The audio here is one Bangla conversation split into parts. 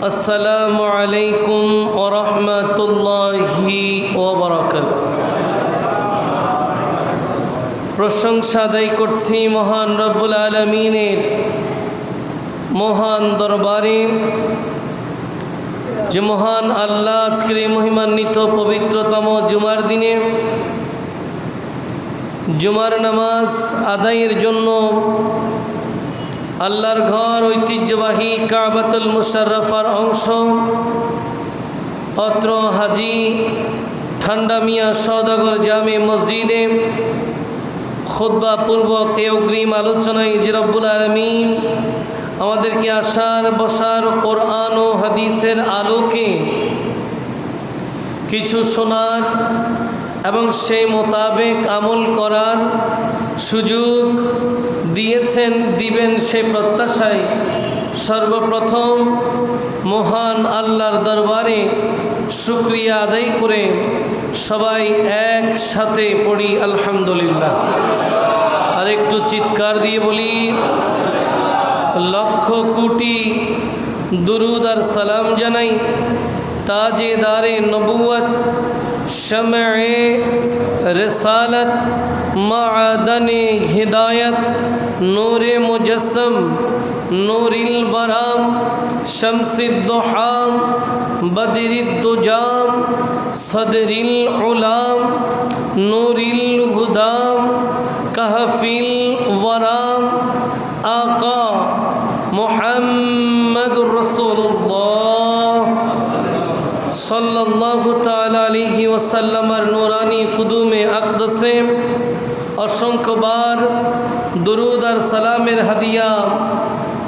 আসসালামু আলাইকুম ওয়া রাহমাতুল্লাহি ওয়া বারাকাতুহু। প্রশংসা আদায় করছি মহান রব্বুল আলামিনের মহান দরবারে, যে মহান আল্লাহ আজকের এই মহিমান্বিত পবিত্রতম জুমার দিনে জুমার নামাজ আদায়ের জন্য আল্লাহর ঘর ঐতিহ্যবাহী কাবাতুল মুশাররফার অংশ অত্র হাজি ঠান্ডা মিয়া সওদাগর জামে মসজিদে খুতবা পূর্বক এই অগ্রিম আলোচনায় যে রব্বুল আলামিন আমাদেরকে আসার বসার কোরআন ও হাদিসের আলোকে কিছু শোনার এবং সেই মোতাবেক আমল করার সুযোগ দিয়েছেন, দিবেন সে প্রত্যাশায় সর্বপ্রথম মহান আল্লাহর দরবারে শুকরিয়া আদায় করে সবাই একসাথে পড়ি আলহামদুলিল্লাহ। আর একটু চিৎকার দিয়ে বলি লক্ষ কোটি দুরুদ আর সালাম জানাই তাজেদারে নবুয়ত শমএ রিসালত মাআদানে হিদায়ত নূরে মুজসম নূরিল বরাম শমসিদ দুহাম বদরিদ দুজাম সদরিল উলাম নূরিল হুদাম কাহফিল ওয়ারাম আকা মুহাম্মদুর রাসূলুল্লাহ সাল্লাল্লাহু তাআলা আলাইহি ওয়াসাল্লামের নূরানি কুদুমে আকদসে অসংখ্যবার দুরুদ আর সালামের হাদিয়া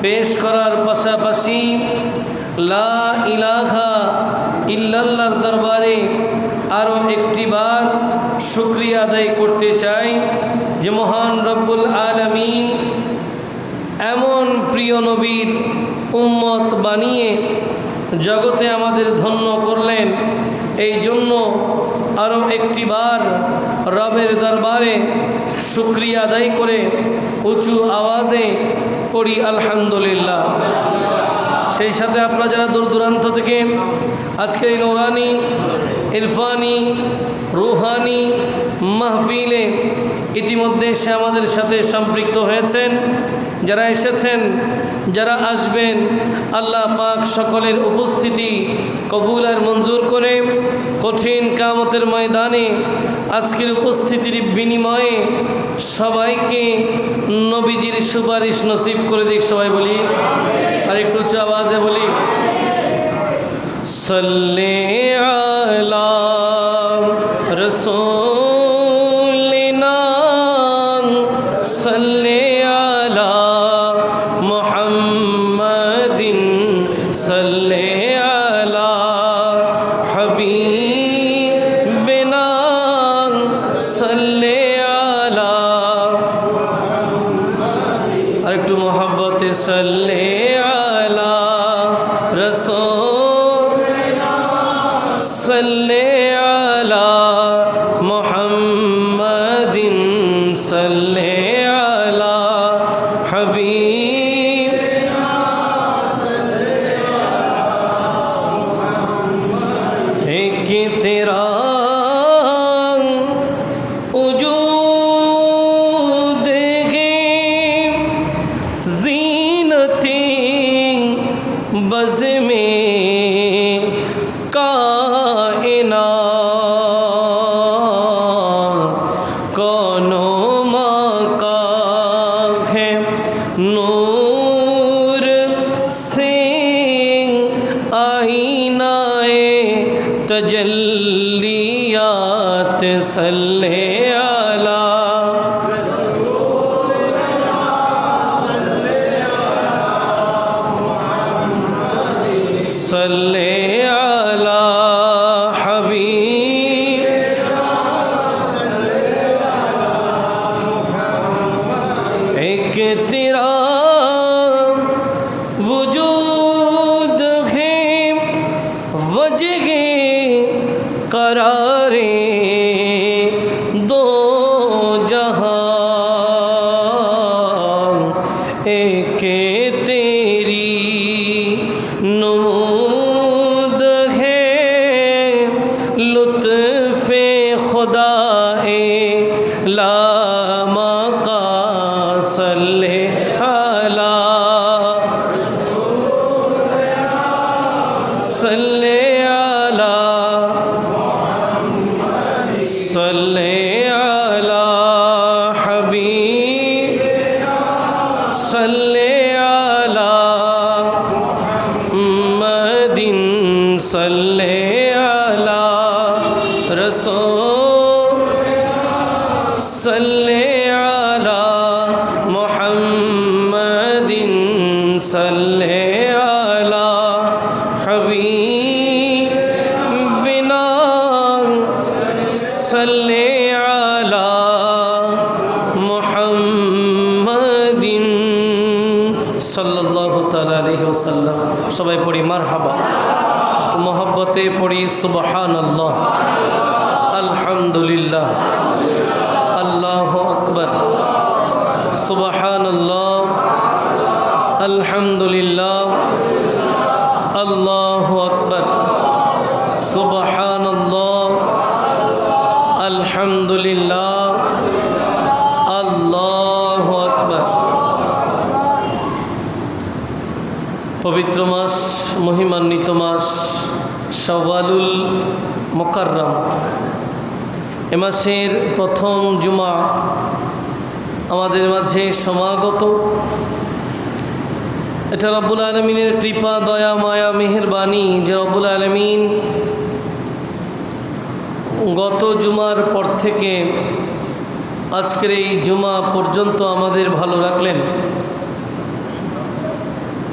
পেশ করার পাশাপাশি লা ইলাহা ইল্লাল্লাহর দরবারে আরও একটিবার শুকরিয়া আদায় করতে চাই যে মহান রব্বুল আলামিন এমন প্রিয় নবীর উম্মত বানিয়ে জগতে আমাদের ধন্য করলেন। এই জন্য আরও একটিবার রবের দরবারে শুকরিয়া আদায় করে উঁচু আওয়াজে পড়ি আলহামদুলিল্লাহ। সেই সাথে আপনারা যারা দূর দূরান্ত থেকে আজকের এই নূরানি ইরফানি রুহানি মাহফিলে ইতিমধ্যে এসে আমাদের সাথে সম্পৃক্ত হয়েছেন, যারা এসেছেন, যারা আসবেন, আল্লাহ পাক সকলের উপস্থিতি কবুল আর মঞ্জুর করে কঠিন কিয়ামতের ময়দানে আজকের উপস্থিতির বিনিময়ে সবাইকে নবীজির সুপারিশ নসিব করে দিক। সবাই বলি আর একটু উচ্চ আওয়াজে বলি সাল্লি আলা রাসূলিনা সাল্লি আলা মুহাম্মাদিন সাল্লি আলা হাবিবিনা সাল্লি আলা আর একটু মোহাব্বতে সাল্লি আলা রাসূল সাল্লি আলা মুহাম্মাদিন সাল্লি আলা হাবিব कि तेरा वजूद है ज़ीनते बज़ में कायनात कौनो मका है नूर से आईनाए तजल्लियात सल्ले अला सल्ले अला हबीब एक तेरा वजूद है वजह करारे दो जहां एक तेरी नुमो सल्ले अला सल्ले अला हबीब सल्ले अला मुहम्मदिन सल्ले अला रसूल सल्ले अला मुहम्मदिन सल्ले अला हबीबिना सल्ले अला मुहम्मदिन सल्लल्लाहु ताला अलैहि वसल्लम। सबाई पढ़ी मारहाबा, मोहब्बते पढ़ी सुबहानाल्लाह, अल्हम्दुलिल्लाह, अल्लाहु अकबर, सुबहानाल्लाह, अल्हम्दुलिल्लाह, अल्लाहु अकबर, सुबहानाल्लाह, अल्हम्दुलिल्लाह, अल्लाहु अकबर। पवित्र मास, महिमान्वित मास শাওয়ালুল মুকাররম, এ মাসের প্রথম জুমা আমাদের মাঝে সমাগত। এটা রব্বুল আলামিনের কৃপা, দয়া, মায়া, মেহেরবানি যে রব্বুল আলামিন গত জুমার পর থেকে আজকের এই জুমা পর্যন্ত আমাদের ভালো রাখলেন।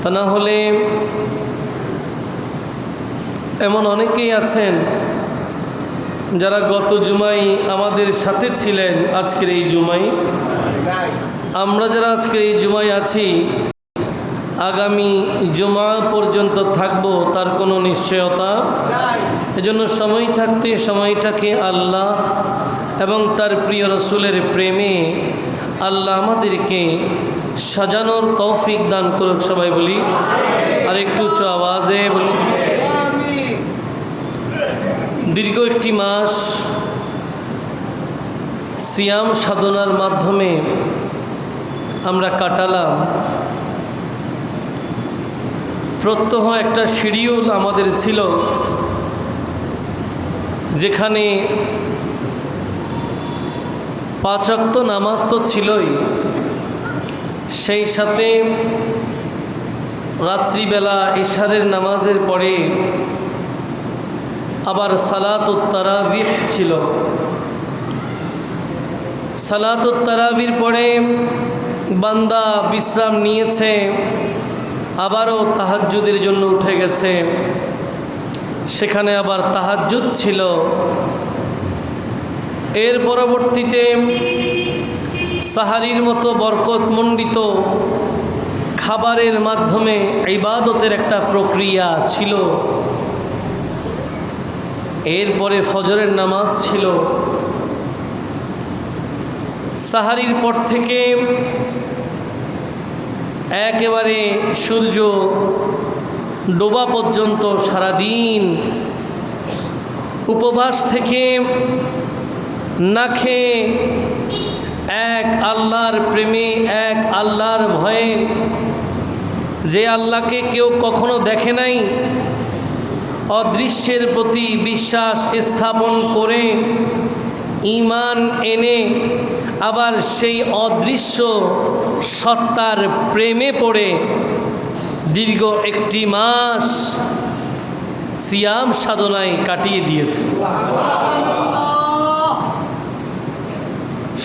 তা না হলে এমন অনেকেই আছেন যারা গত জুমাই আমাদের সাথে ছিলেন, আজকের এই জুমাই আমরা যারা আজকের এই জুমাই আছি আগামী জুমা পর্যন্ত থাকবো তার কোনো নিশ্চয়তা। এজন্য সময় থাকতে সময়টাকে আল্লাহ এবং তার প্রিয় রসুলের প্রেমে আল্লাহ আমাদেরকে সাজানোর তৌফিক দান করুক। সবাই বলি, আর একটু উচ্চ আওয়াজে বলি। দীর্ঘ একটি মাস সিয়াম সাধনার মাধ্যমে আমরা কাটালাম। প্রত্যহ একটা শিডিউল আমাদের ছিল, যেখানে 5 ওয়াক্ত নামাজ তো ছিলই, সেই সাথে রাত্রিবেলা ইশারের নামাজের পরে আবার সালাতুত তারাবিহ ছিল। সালাতুত তারাবির পরে বান্দা বিশ্রাম নিয়েছে, আবারও তাহাজ্জুদের জন্য উঠে গেছে, সেখানে আবার তাহাজ্জুদ ছিল। এর পরবর্তীতে সাহারির মতো বরকতমণ্ডিত খাবারের মাধ্যমে ইবাদতের একটা প্রক্রিয়া ছিল। এরপরে ফজরের নামাজ ছিল। সাহারির পর থেকে একেবারে সূর্য ডোবা পর্যন্ত সারাদিন উপবাস থেকে না খেয়ে এক আল্লাহর প্রেমে, এক আল্লাহর ভয়ে, যে আল্লাহকে কেউ কখনো দেখে নাই, অদৃশ্যের প্রতি বিশ্বাস স্থাপন করে ঈমান এনে আবার সেই অদৃশ্য সত্তার প্রেমে পড়ে দীর্ঘ একটি মাস সিয়াম সাধনায় কাটিয়ে দিয়েছে।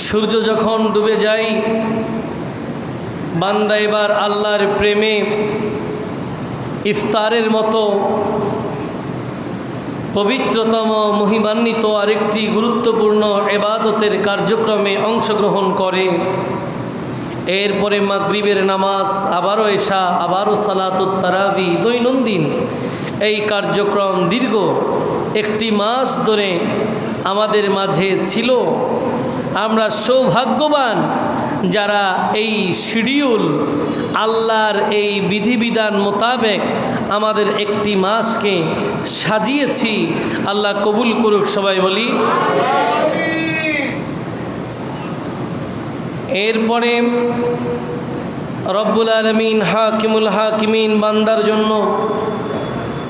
সূর্য যখন ডুবে যায়, বান্দা এবার আল্লাহর প্রেমে ইফতারের মতো পবিত্রতম মহিমান্বিত আরেকটি গুরুত্বপূর্ণ ইবাদতের কার্যক্রমে অংশগ্রহণ করে। এরপরে মাগরিবের নামাজ, আবারও এশা, আবারও সালাতুত তারাবি, দৈনন্দিন এই কার্যক্রম দীর্ঘ একটি মাস ধরে আমাদের মাঝে ছিল। আমরা সৌভাগ্যবান যারা এই শিডিউল, আল্লাহর এই বিধিবিধান মোতাবেক আমাদের একটি মাসকে সাজিয়েছি। আল্লাহ কবুল করুক। সবাই বলি। এরপরে রব্বুল আলামিন হাকিমুল হাকিমিন বান্দার জন্য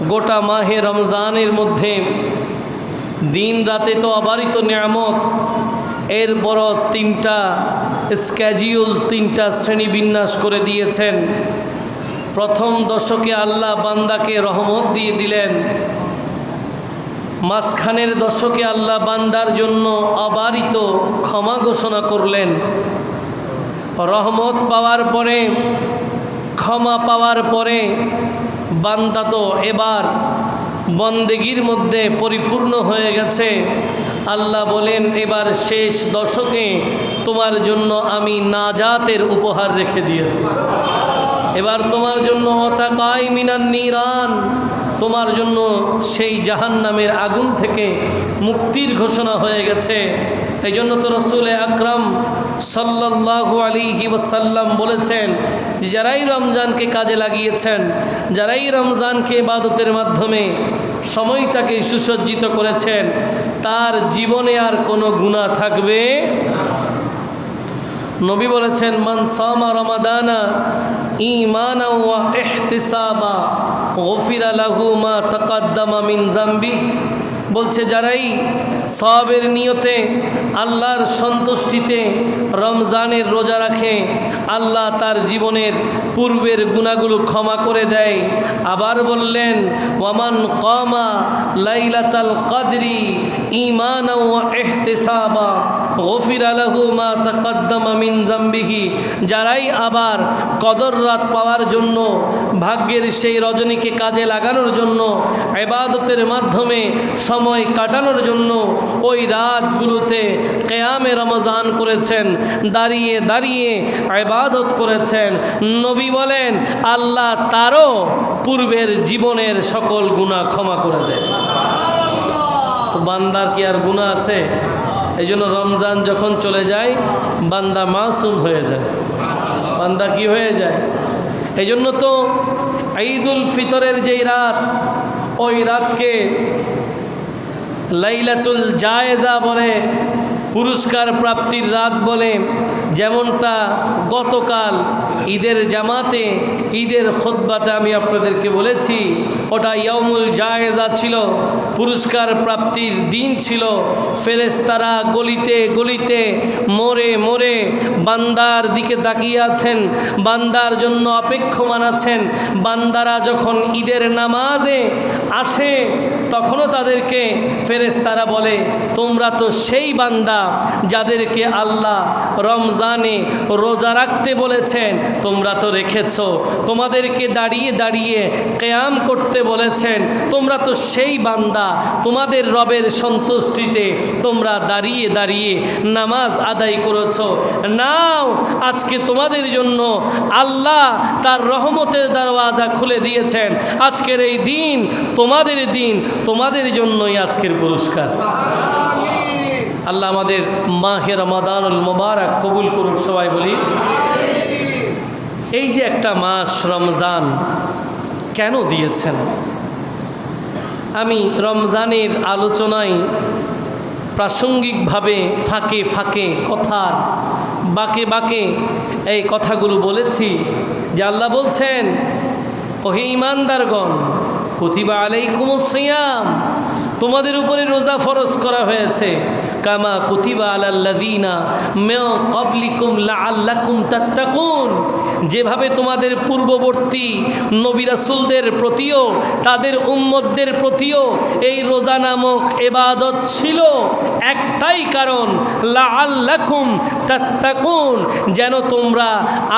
গোটা মাহে রমজানের মধ্যে দিন রাতে তো অবারিত নিয়ামত, এরপরও তিনটা স্ক্যাজিউল, তিনটা শ্রেণী বিন্যাস করে দিয়েছেন। প্রথম দশকে আল্লাহ বান্দাকে রহমত দিয়ে দিলেন, মাঝখানের দশকে আল্লাহ বান্দার জন্য অবারিত ক্ষমা ঘোষণা করলেন। রহমত পাওয়ার পরে, ক্ষমা পাওয়ার পরে বান্দা তো এবার বন্দেগীর মধ্যে পরিপূর্ণ হয়ে গেছে। আল্লাহ বলেন, এবার শেষ দশকে তোমার জন্য আমি নাজাতের উপহার রেখে দিয়েছি। এবার তোমার জন্য অতাকাই মিনান নিরান, তোমার জন্য সেই জাহান্নামের আগুন থেকে মুক্তির ঘোষণা হয়ে গেছে। এই জন্য তো রসুল আকরাম সাল্লাল্লাহু আলাইহি ওয়াসাল্লাম বলেছেন, যারাই রমজানকে কাজে লাগিয়েছেন, যারাই রমজানকে ইবাদতের মাধ্যমে সময়টাকে সুসজ্জিত করেছেন, তার জীবনে আর কোনো গুনাহ থাকবে। নবী বলেছেন, মান সামা রমাদানা ঈমানাও ওয়া ইহতিসাবা গফিরা লাহু মা তাকাদ্দামা মিন যামবি। বলছে যারাই সওয়াবের নিয়তে আল্লাহর সন্তুষ্টিতে রমজানের রোজা রাখে, আল্লাহ তার জীবনের পূর্বের গুনাহগুলো ক্ষমা করে দেয়। আবার বললেন, ওয়ামান কামা লাইলাতাল কদরি ঈমানাও ওয়া ইহতিসাবা গফিরা লাহু মা তাকাদ্দামা মিন যামবিহি। যারাই আবার কদর রাত পাওয়ার জন্য, ভাগ্যের সেই রজনীকে কাজে লাগানোর জন্য, ইবাদতের মাধ্যমে সময় কাটানোর জন্য ওই রাতগুলোতে কিয়ামে রমজান করেছেন, দাঁড়িয়ে দাঁড়িয়ে ইবাদত করেছেন, নবী বলেন আল্লাহ তারও পূর্বের জীবনের সকল গুনাহ ক্ষমা করে দেয়। তো বান্দার কি আর গুনাহ আছে? এই জন্য রমজান যখন চলে যায় বান্দা মাসুম হয়ে যায়, বান্দা কি হয়ে যায়? এই জন্য তো ঈদুল ফিতরের যেই রাত, ওই রাতকে লাইলাতুল জায়েজা বলে, পুরস্কার প্রাপ্তির রাত বলে। যেমনটা গতকাল ঈদের জামাতে, ঈদের খুতবাতে আমি আপনাদেরকে বলেছি, ওটা ইয়াউমুল জায়েজা ছিল, পুরস্কার প্রাপ্তির দিন ছিল। ফেরেশতারা গলিতে গলিতে, মোড়ে মোড়ে বান্দার দিকে তাকিয়ে আছেন, বান্দার জন্য অপেক্ষমান আছেন। বান্দারা যখন ঈদের নামাজে আসে তখনও তাদেরকে ফেরেশতারা বলে, তোমরা তো সেই বান্দা যাদেরকে আল্লাহ রমজানে রোজা রাখতে বলেছেন, তোমরা তো রেখেছো। তোমাদেরকে দাঁড়িয়ে দাঁড়িয়ে কিয়াম করতে বলেছেন, তোমরা তো সেই বান্দা, তোমাদের রবের সন্তুষ্টিতে তোমরা দাঁড়িয়ে দাঁড়িয়ে নামাজ আদায় করেছো। নাও, আজকে তোমাদের জন্য আল্লাহ তার রহমতের দরওয়াজা খুলে দিয়েছেন। আজকের এই দিন তোমাদের দিন, তোমাদের জন্যই আজকের পুরস্কার। আল্লাহ আমাদের মাহে রমাদানুল মুবারক কবুল করুন, সবাই বলি। এই যে একটা মাস রমজান কেন দিয়েছেন? আমি রমজানের আলোচনায় প্রাসঙ্গিকভাবে ফাঁকে ফাঁকে কথার বাঁকে বাঁকে এই কথাগুলো বলেছি যে আল্লাহ বলছেন, ওহে ঈমানদারগণ, কুতিবা আলাইকুমুস সিয়াম, তোমাদের উপরে রোজা ফরজ করা হয়েছে, কামা কুতিবা আলাল্লাযীনা মিন ক্বাবলিকুম লাআল্লাকুম তাত্তাকুন, যেভাবে তোমাদের পূর্ববর্তী নবী রাসূলদের প্রতিও, তাদের উম্মতদের প্রতিও এই রোজা নামক ইবাদত ছিল। একটাই কারণ, লাআল্লাকুম তাত্তাকুন, যেন তোমরা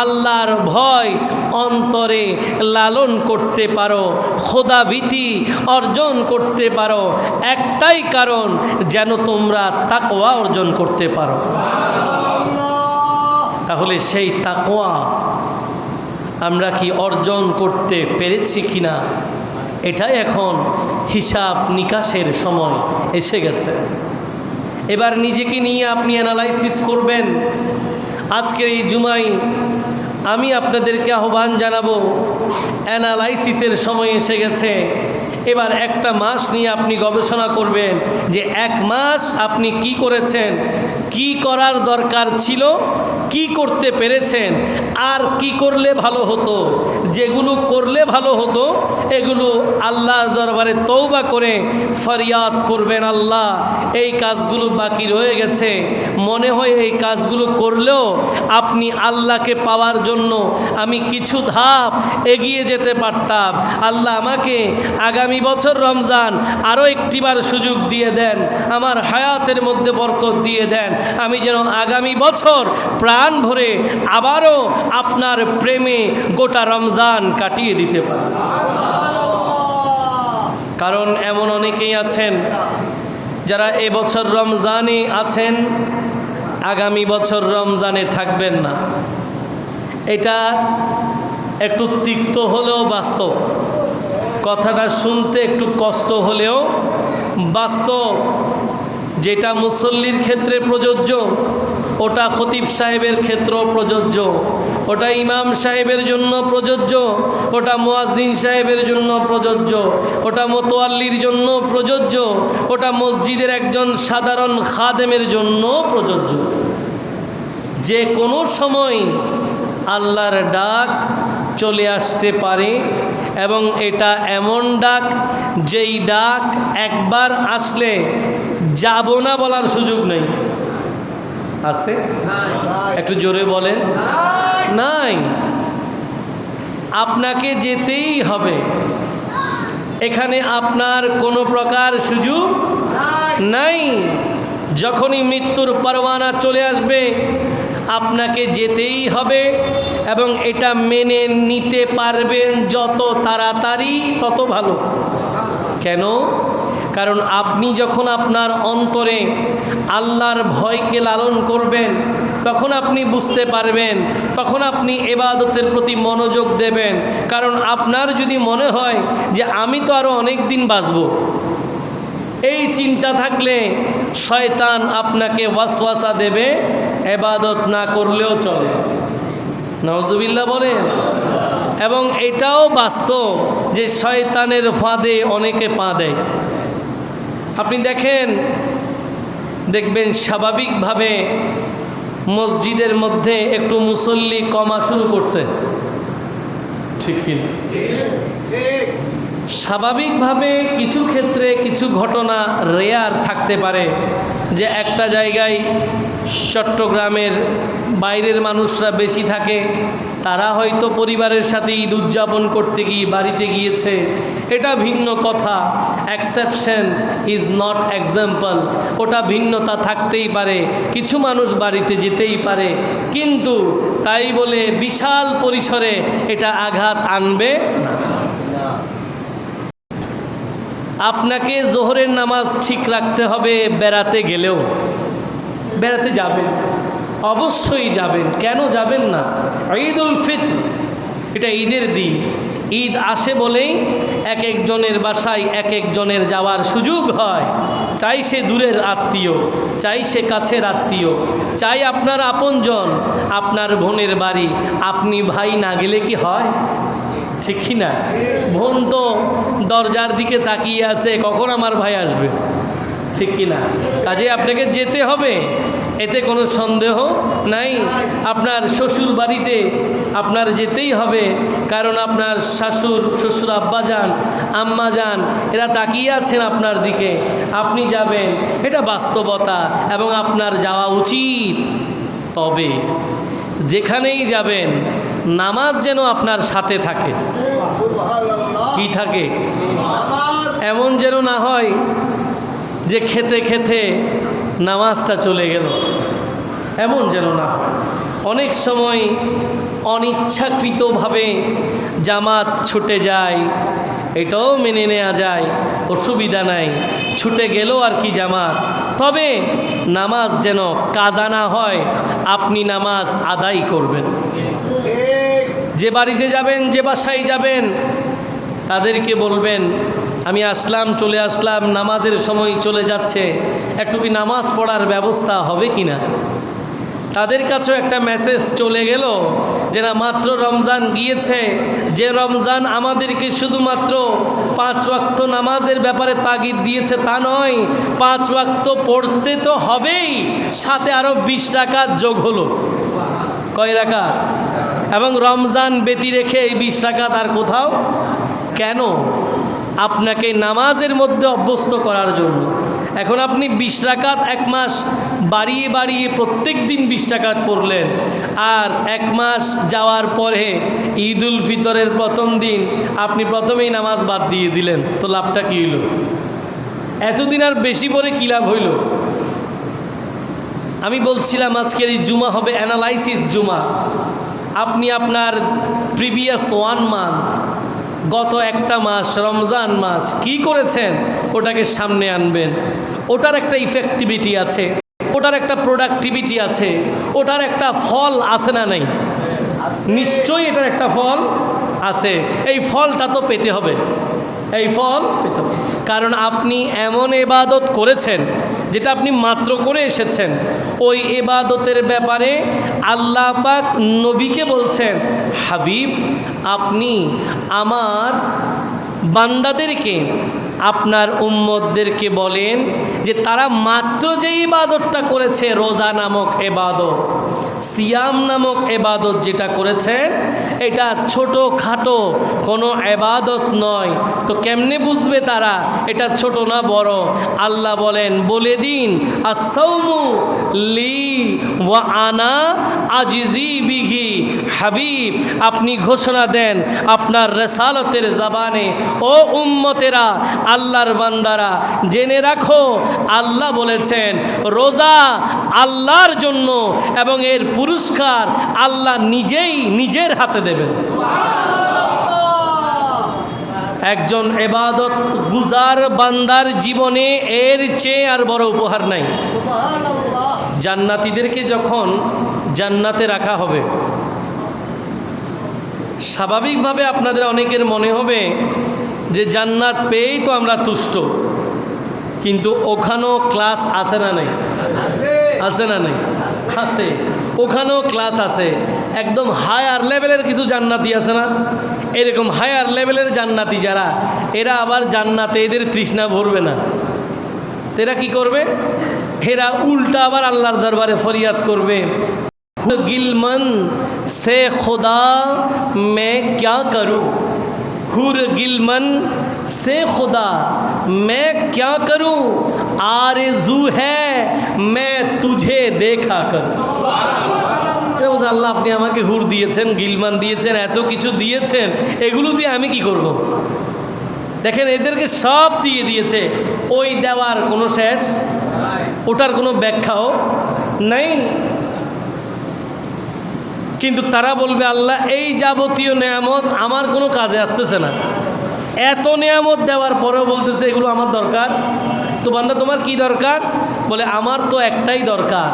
আল্লাহর ভয় অন্তরে লালন করতে পারো, খোদাভীতি অর্জন করতে পারো। একটাই কারণ, যেন তোমরা তাকওয়া অর্জন করতে পারো। তাহলে সেই তাকওয়া আমরা কি অর্জন করতে পেরেছি কিনা, এটাই এখন হিসাব নিকাশের সময় এসে গেছে। এবার নিজেকে নিয়ে আপনি অ্যানালাইসিস করবেন। আজকের এই জুমায় আমি আপনাদেরকে আহ্বান জানাবো, অ্যানালাইসিসের সময় এসে গেছে। এবার একটা মাস নিয়ে আপনি গবেষণা করবেন যে এক মাস আপনি কি করেছেন, কি করার দরকার ছিল, কি করতে পেরেছেন, আর কি করলে ভালো হতো। যেগুলো করলে ভালো হতো এগুলো আল্লাহর দরবারে তওবা করে ফরিয়াদ করবেন, আল্লাহ এই কাজগুলো বাকি রয়ে গেছে, মনে হয় এই কাজগুলো করলেও আপনি আল্লাহকে পাওয়ার জন্য আমি কিছু ধাপ এগিয়ে যেতে পারতাম। আল্লাহ আমাকে আগামী বছর রমজান আরও একটিবার সুযোগ দিয়ে দেন, আমার হায়াতের মধ্যে বরকত দিয়ে দেন, আমি যেন আগামী বছর প্রাণ ভরে আবারও আপনার প্রেমে গোটা রমজান কাটিয়ে দিতে পারি। কারণ এমন অনেকেই আছেন যারা এবছর রমজানে আছেন, আগামী বছর রমজানে থাকবেন না। এটা একটু তিক্ত হলেও বাস্তব, কথাটা শুনতে একটু কষ্ট হলেও বাস্তব। যেটা মুসল্লির ক্ষেত্রে প্রযোজ্য ওটা খতিব সাহেবের ক্ষেত্রেও প্রযোজ্য, ওটা ইমাম সাহেবের জন্য প্রযোজ্য, ওটা মুয়াজ্জিন সাহেবের জন্য প্রযোজ্য, ওটা মোতোয়াল্লির জন্য প্রযোজ্য, ওটা মসজিদের একজন সাধারণ খাদেমের জন্য প্রযোজ্য। যে কোনো সময় আল্লাহর ডাক চলে আসতে পারে, এবং এটা এমন ডাক যেই ডাক একবার আসলে যাব না বলার সুযোগ নেই। আছে? একটু জোরে বলেন। নাই, আপনাকে যেতেই হবে। এখানে আপনার কোনো প্রকার সুযোগ নাই। যখনই মৃত্যুর পরওয়ানা চলে আসবে আপনাকে যেতেই হবে, এবং এটা মেনে নিতে পারবেন যত তাড়াতাড়ি তত ভালো। কেন? কারণ আপনি যখন আপনার অন্তরে আল্লাহর ভয়কে লালন করবেন তখন আপনি বুঝতে পারবেন, তখন আপনি ইবাদতের প্রতি মনোযোগ দেবেন। কারণ আপনার যদি মনে হয় যে আমি তো আরও অনেক দিন বাঁচব, এই চিন্তা থাকলে শয়তান আপনাকে ওয়াসওয়াসা দেবে, ইবাদত না করলেও চলে। নাউজুবিল্লাহ বলেন। এবং এটাও বাস্তব যে শয়তানের ফাঁদে অনেকে পা দেয়। আপনি দেখবেন স্বাভাবিকভাবে মসজিদের মধ্যে একটু মুসল্লি কমা শুরু করছে, ঠিক কিনা? স্বাভাবিকভাবে কিছু ক্ষেত্রে কিছু ঘটনা রেয়ার থাকতে পারে, যে একটা জায়গায় চট্টগ্রামের বাইরের মানুষরা বেশি থাকে, তারা হয়তো পরিবারের সাথে ঈদ উদযাপন করতে গিয়ে বাড়িতে গিয়েছে, এটা ভিন্ন কথা। এক্সেপশন ইজ নট এক্সাম্পল, ওটা ভিন্নতা থাকতেই পারে, কিছু মানুষ বাড়িতে যেতেই পারে, কিন্তু তাই বলে বিশাল পরিসরে এটা আঘাত আনবে না। আপনাকে জোহরের নামাজ ঠিক রাখতে হবে বেড়াতে গেলেও। বেড়াতে যাবেন, অবশ্যই যাবেন, কেন যাবেন না? ঈদুল ফিতর এটা ঈদের দিন, ঈদ আসে বলেই এক একজনের বাসায় এক একজনের যাওয়ার সুযোগ হয়। চাই সে দূরের আত্মীয়, চাই সে কাছের আত্মীয়, চাই আপনার আপনজন, আপনার বোনের বাড়ি, আপনি ভাই না গেলে কি হয়? ঠিক কি না? বোন তো দরজার দিকে তাকিয়ে আছে কখন আমার ভাই আসবে, ঠিক কি না? কাজে আপনাকে যেতে হবে, এতে কোনো সন্দেহ নাই। আপনার শ্বশুর বাড়িতে আপনার যেতেই হবে, কারণ আপনার শ্বশুর আব্বা যান, আম্মা যান, এরা তাকিয়ে আছেন আপনার দিকে, আপনি যাবেন, এটা বাস্তবতা এবং আপনার যাওয়া উচিত। তবে যেখানেই যাবেন নামাজ যেন আপনার সাথে থাকে। কি থাকে? এমন যেন না হয় যে খেতে খেতে নামাজটা চলে গেল, এমন যেন না হয়। অনেক সময় অনিচ্ছাকৃতভাবে জামাত ছুটে যায়, এটাও মেনে নেওয়া যায়, অসুবিধা নাই, ছুটে গেল আর কি জামাত। তবে নামাজ যেন কাজা না হয়, আপনি নামাজ আদায় করবেন। যে বাড়িতে যাবেন, যে বাসায় যাবেন, তাদেরকে বলবেন আমি আসলাম, চলে আসলাম, নামাজের সময় চলে যাচ্ছে, একটু কি নামাজ পড়ার ব্যবস্থা হবে কি না? তাদের কাছেও একটা মেসেজ চলে গেল যে না, মাত্র রমজান গিয়েছে, যে রমজান আমাদেরকে শুধুমাত্র 5 ওয়াক্ত নামাজের ব্যাপারে তাগিদ দিয়েছে তা নয়, 5 ওয়াক্ত পড়তে তো হবেই, সাথে আরও 20 রাকাত যোগ হলো। কয় রাকাত? এবং রমজান ব্যতি রেখে এই 20 রাকাত আর কোথাও কেন? আপনাকে নামাজের মধ্যে অভ্যস্ত করার জন্য। এখন আপনি 20 রাকাত 1 মাস বাড়িয়ে বাড়িয়ে প্রত্যেক দিন 20 রাকাত পড়লেন, আর 1 মাস যাওয়ার পরে ঈদুল ফিতরের প্রথম দিন আপনি প্রথমেই নামাজ বাদ দিয়ে দিলেন, তো লাভটা কী হইল? এতদিন আর বেশি পরে কী লাভ হইল? আমি বলছিলাম আজকের এই জুমা হবে অ্যানালাইসিস জুমা। আপনি আপনার প্রিভিয়াস 1 মান্থ, গত একটা মাস রমজান মাস কি করেছেন ওটাকে সামনে আনবেন। ওটার একটা ইফেক্টিভিটি আছে, ওটার একটা প্রোডাক্টিভিটি আছে, ওটার একটা ফল আছে না নাই? নিশ্চয়ই এটার একটা ফল আছে। এই ফলটা তো পেতে হবে, এই ফল পেতে হবে। কারণ আপনি এমন ইবাদত করেছেন যেটা আপনি মাত্র করে এসেছেন। ওই ইবাদতের ব্যাপারে আল্লাহ পাক নবীকে বলছেন, হাবিব আপনি আমার বান্দাদেরকে, আপনার উম্মতদেরকে বলেন যে তারা মাত্র যে ইবাদতটা করেছে, রোজা নামক ইবাদত, সিয়াম নামক ইবাদত যেটা করেছে, এটা ছোট খাটো কোনো ইবাদত নয়। তো কেমনে বুঝবে তারা এটা ছোট না বড়? আল্লাহ বলেন, বলে দিন আস-সাওমু লি ওয়া আনা আজিজি বিহি। হাবিব আপনি ঘোষণা দেন আপনার রিসালাতের জবানে, ও উম্মতেরা, আল্লাহর বান্দারা, জেনে রাখো আল্লাহ বলেছেন রোজা আল্লাহর জন্য এবং এর পুরস্কার আল্লাহ নিজেই নিজের হাতে দেবেন। একজন ইবাদত গুজার বান্দার জীবনে এর চেয়ে আর বড় উপহার নাই। জান্নাতীদেরকে যখন জান্নাতে রাখা হবে, স্বাভাবিকভাবে আপনাদের অনেকের মনে হবে যে জান্নাত পেয়েই তো আমরা তুষ্ট, কিন্তু ওখানেও ক্লাস আছে না নেই? আছে না নেই? আছে। ওখানেও ক্লাস আছে। একদম হায়ার লেভেলের কিছু জান্নাতি আছে না? এরকম হায়ার লেভেলের জান্নাতি যারা, এরা আবার জান্নাতে এদের তৃষ্ণা ভরবে না। এরা কি করবে? এরা উল্টা আবার আল্লাহর দরবারে ফরিয়াদ করবে, গিলমান সে খোদা मैं क्या करूं, हुर गिलमन से खुदा मैं क्या करूं, आरज़ू है मैं तुझे देखा करूं। আল্লাহ আপনি আমাকে হুর দিয়েছেন, গিলমান দিয়েছেন, এত কিছু দিয়েছেন, এগুলো দিয়ে আমি কি করব? দেখেন এদেরকে সব দিয়ে দিয়েছে, ওই দেওয়ার কোনো শেষ, ওটার কোনো ব্যাখ্যাও নাই। কিন্তু তারা বলবে আল্লাহ এই যাবতীয় নেয়ামত আমার কোনো কাজে আসতেছে না, এত নেয়ামত দেওয়ার পরেও বলতেছে এগুলো আমার দরকার। তো বান্দা তোমার কি দরকার? বলে আমার তো একটাই দরকার,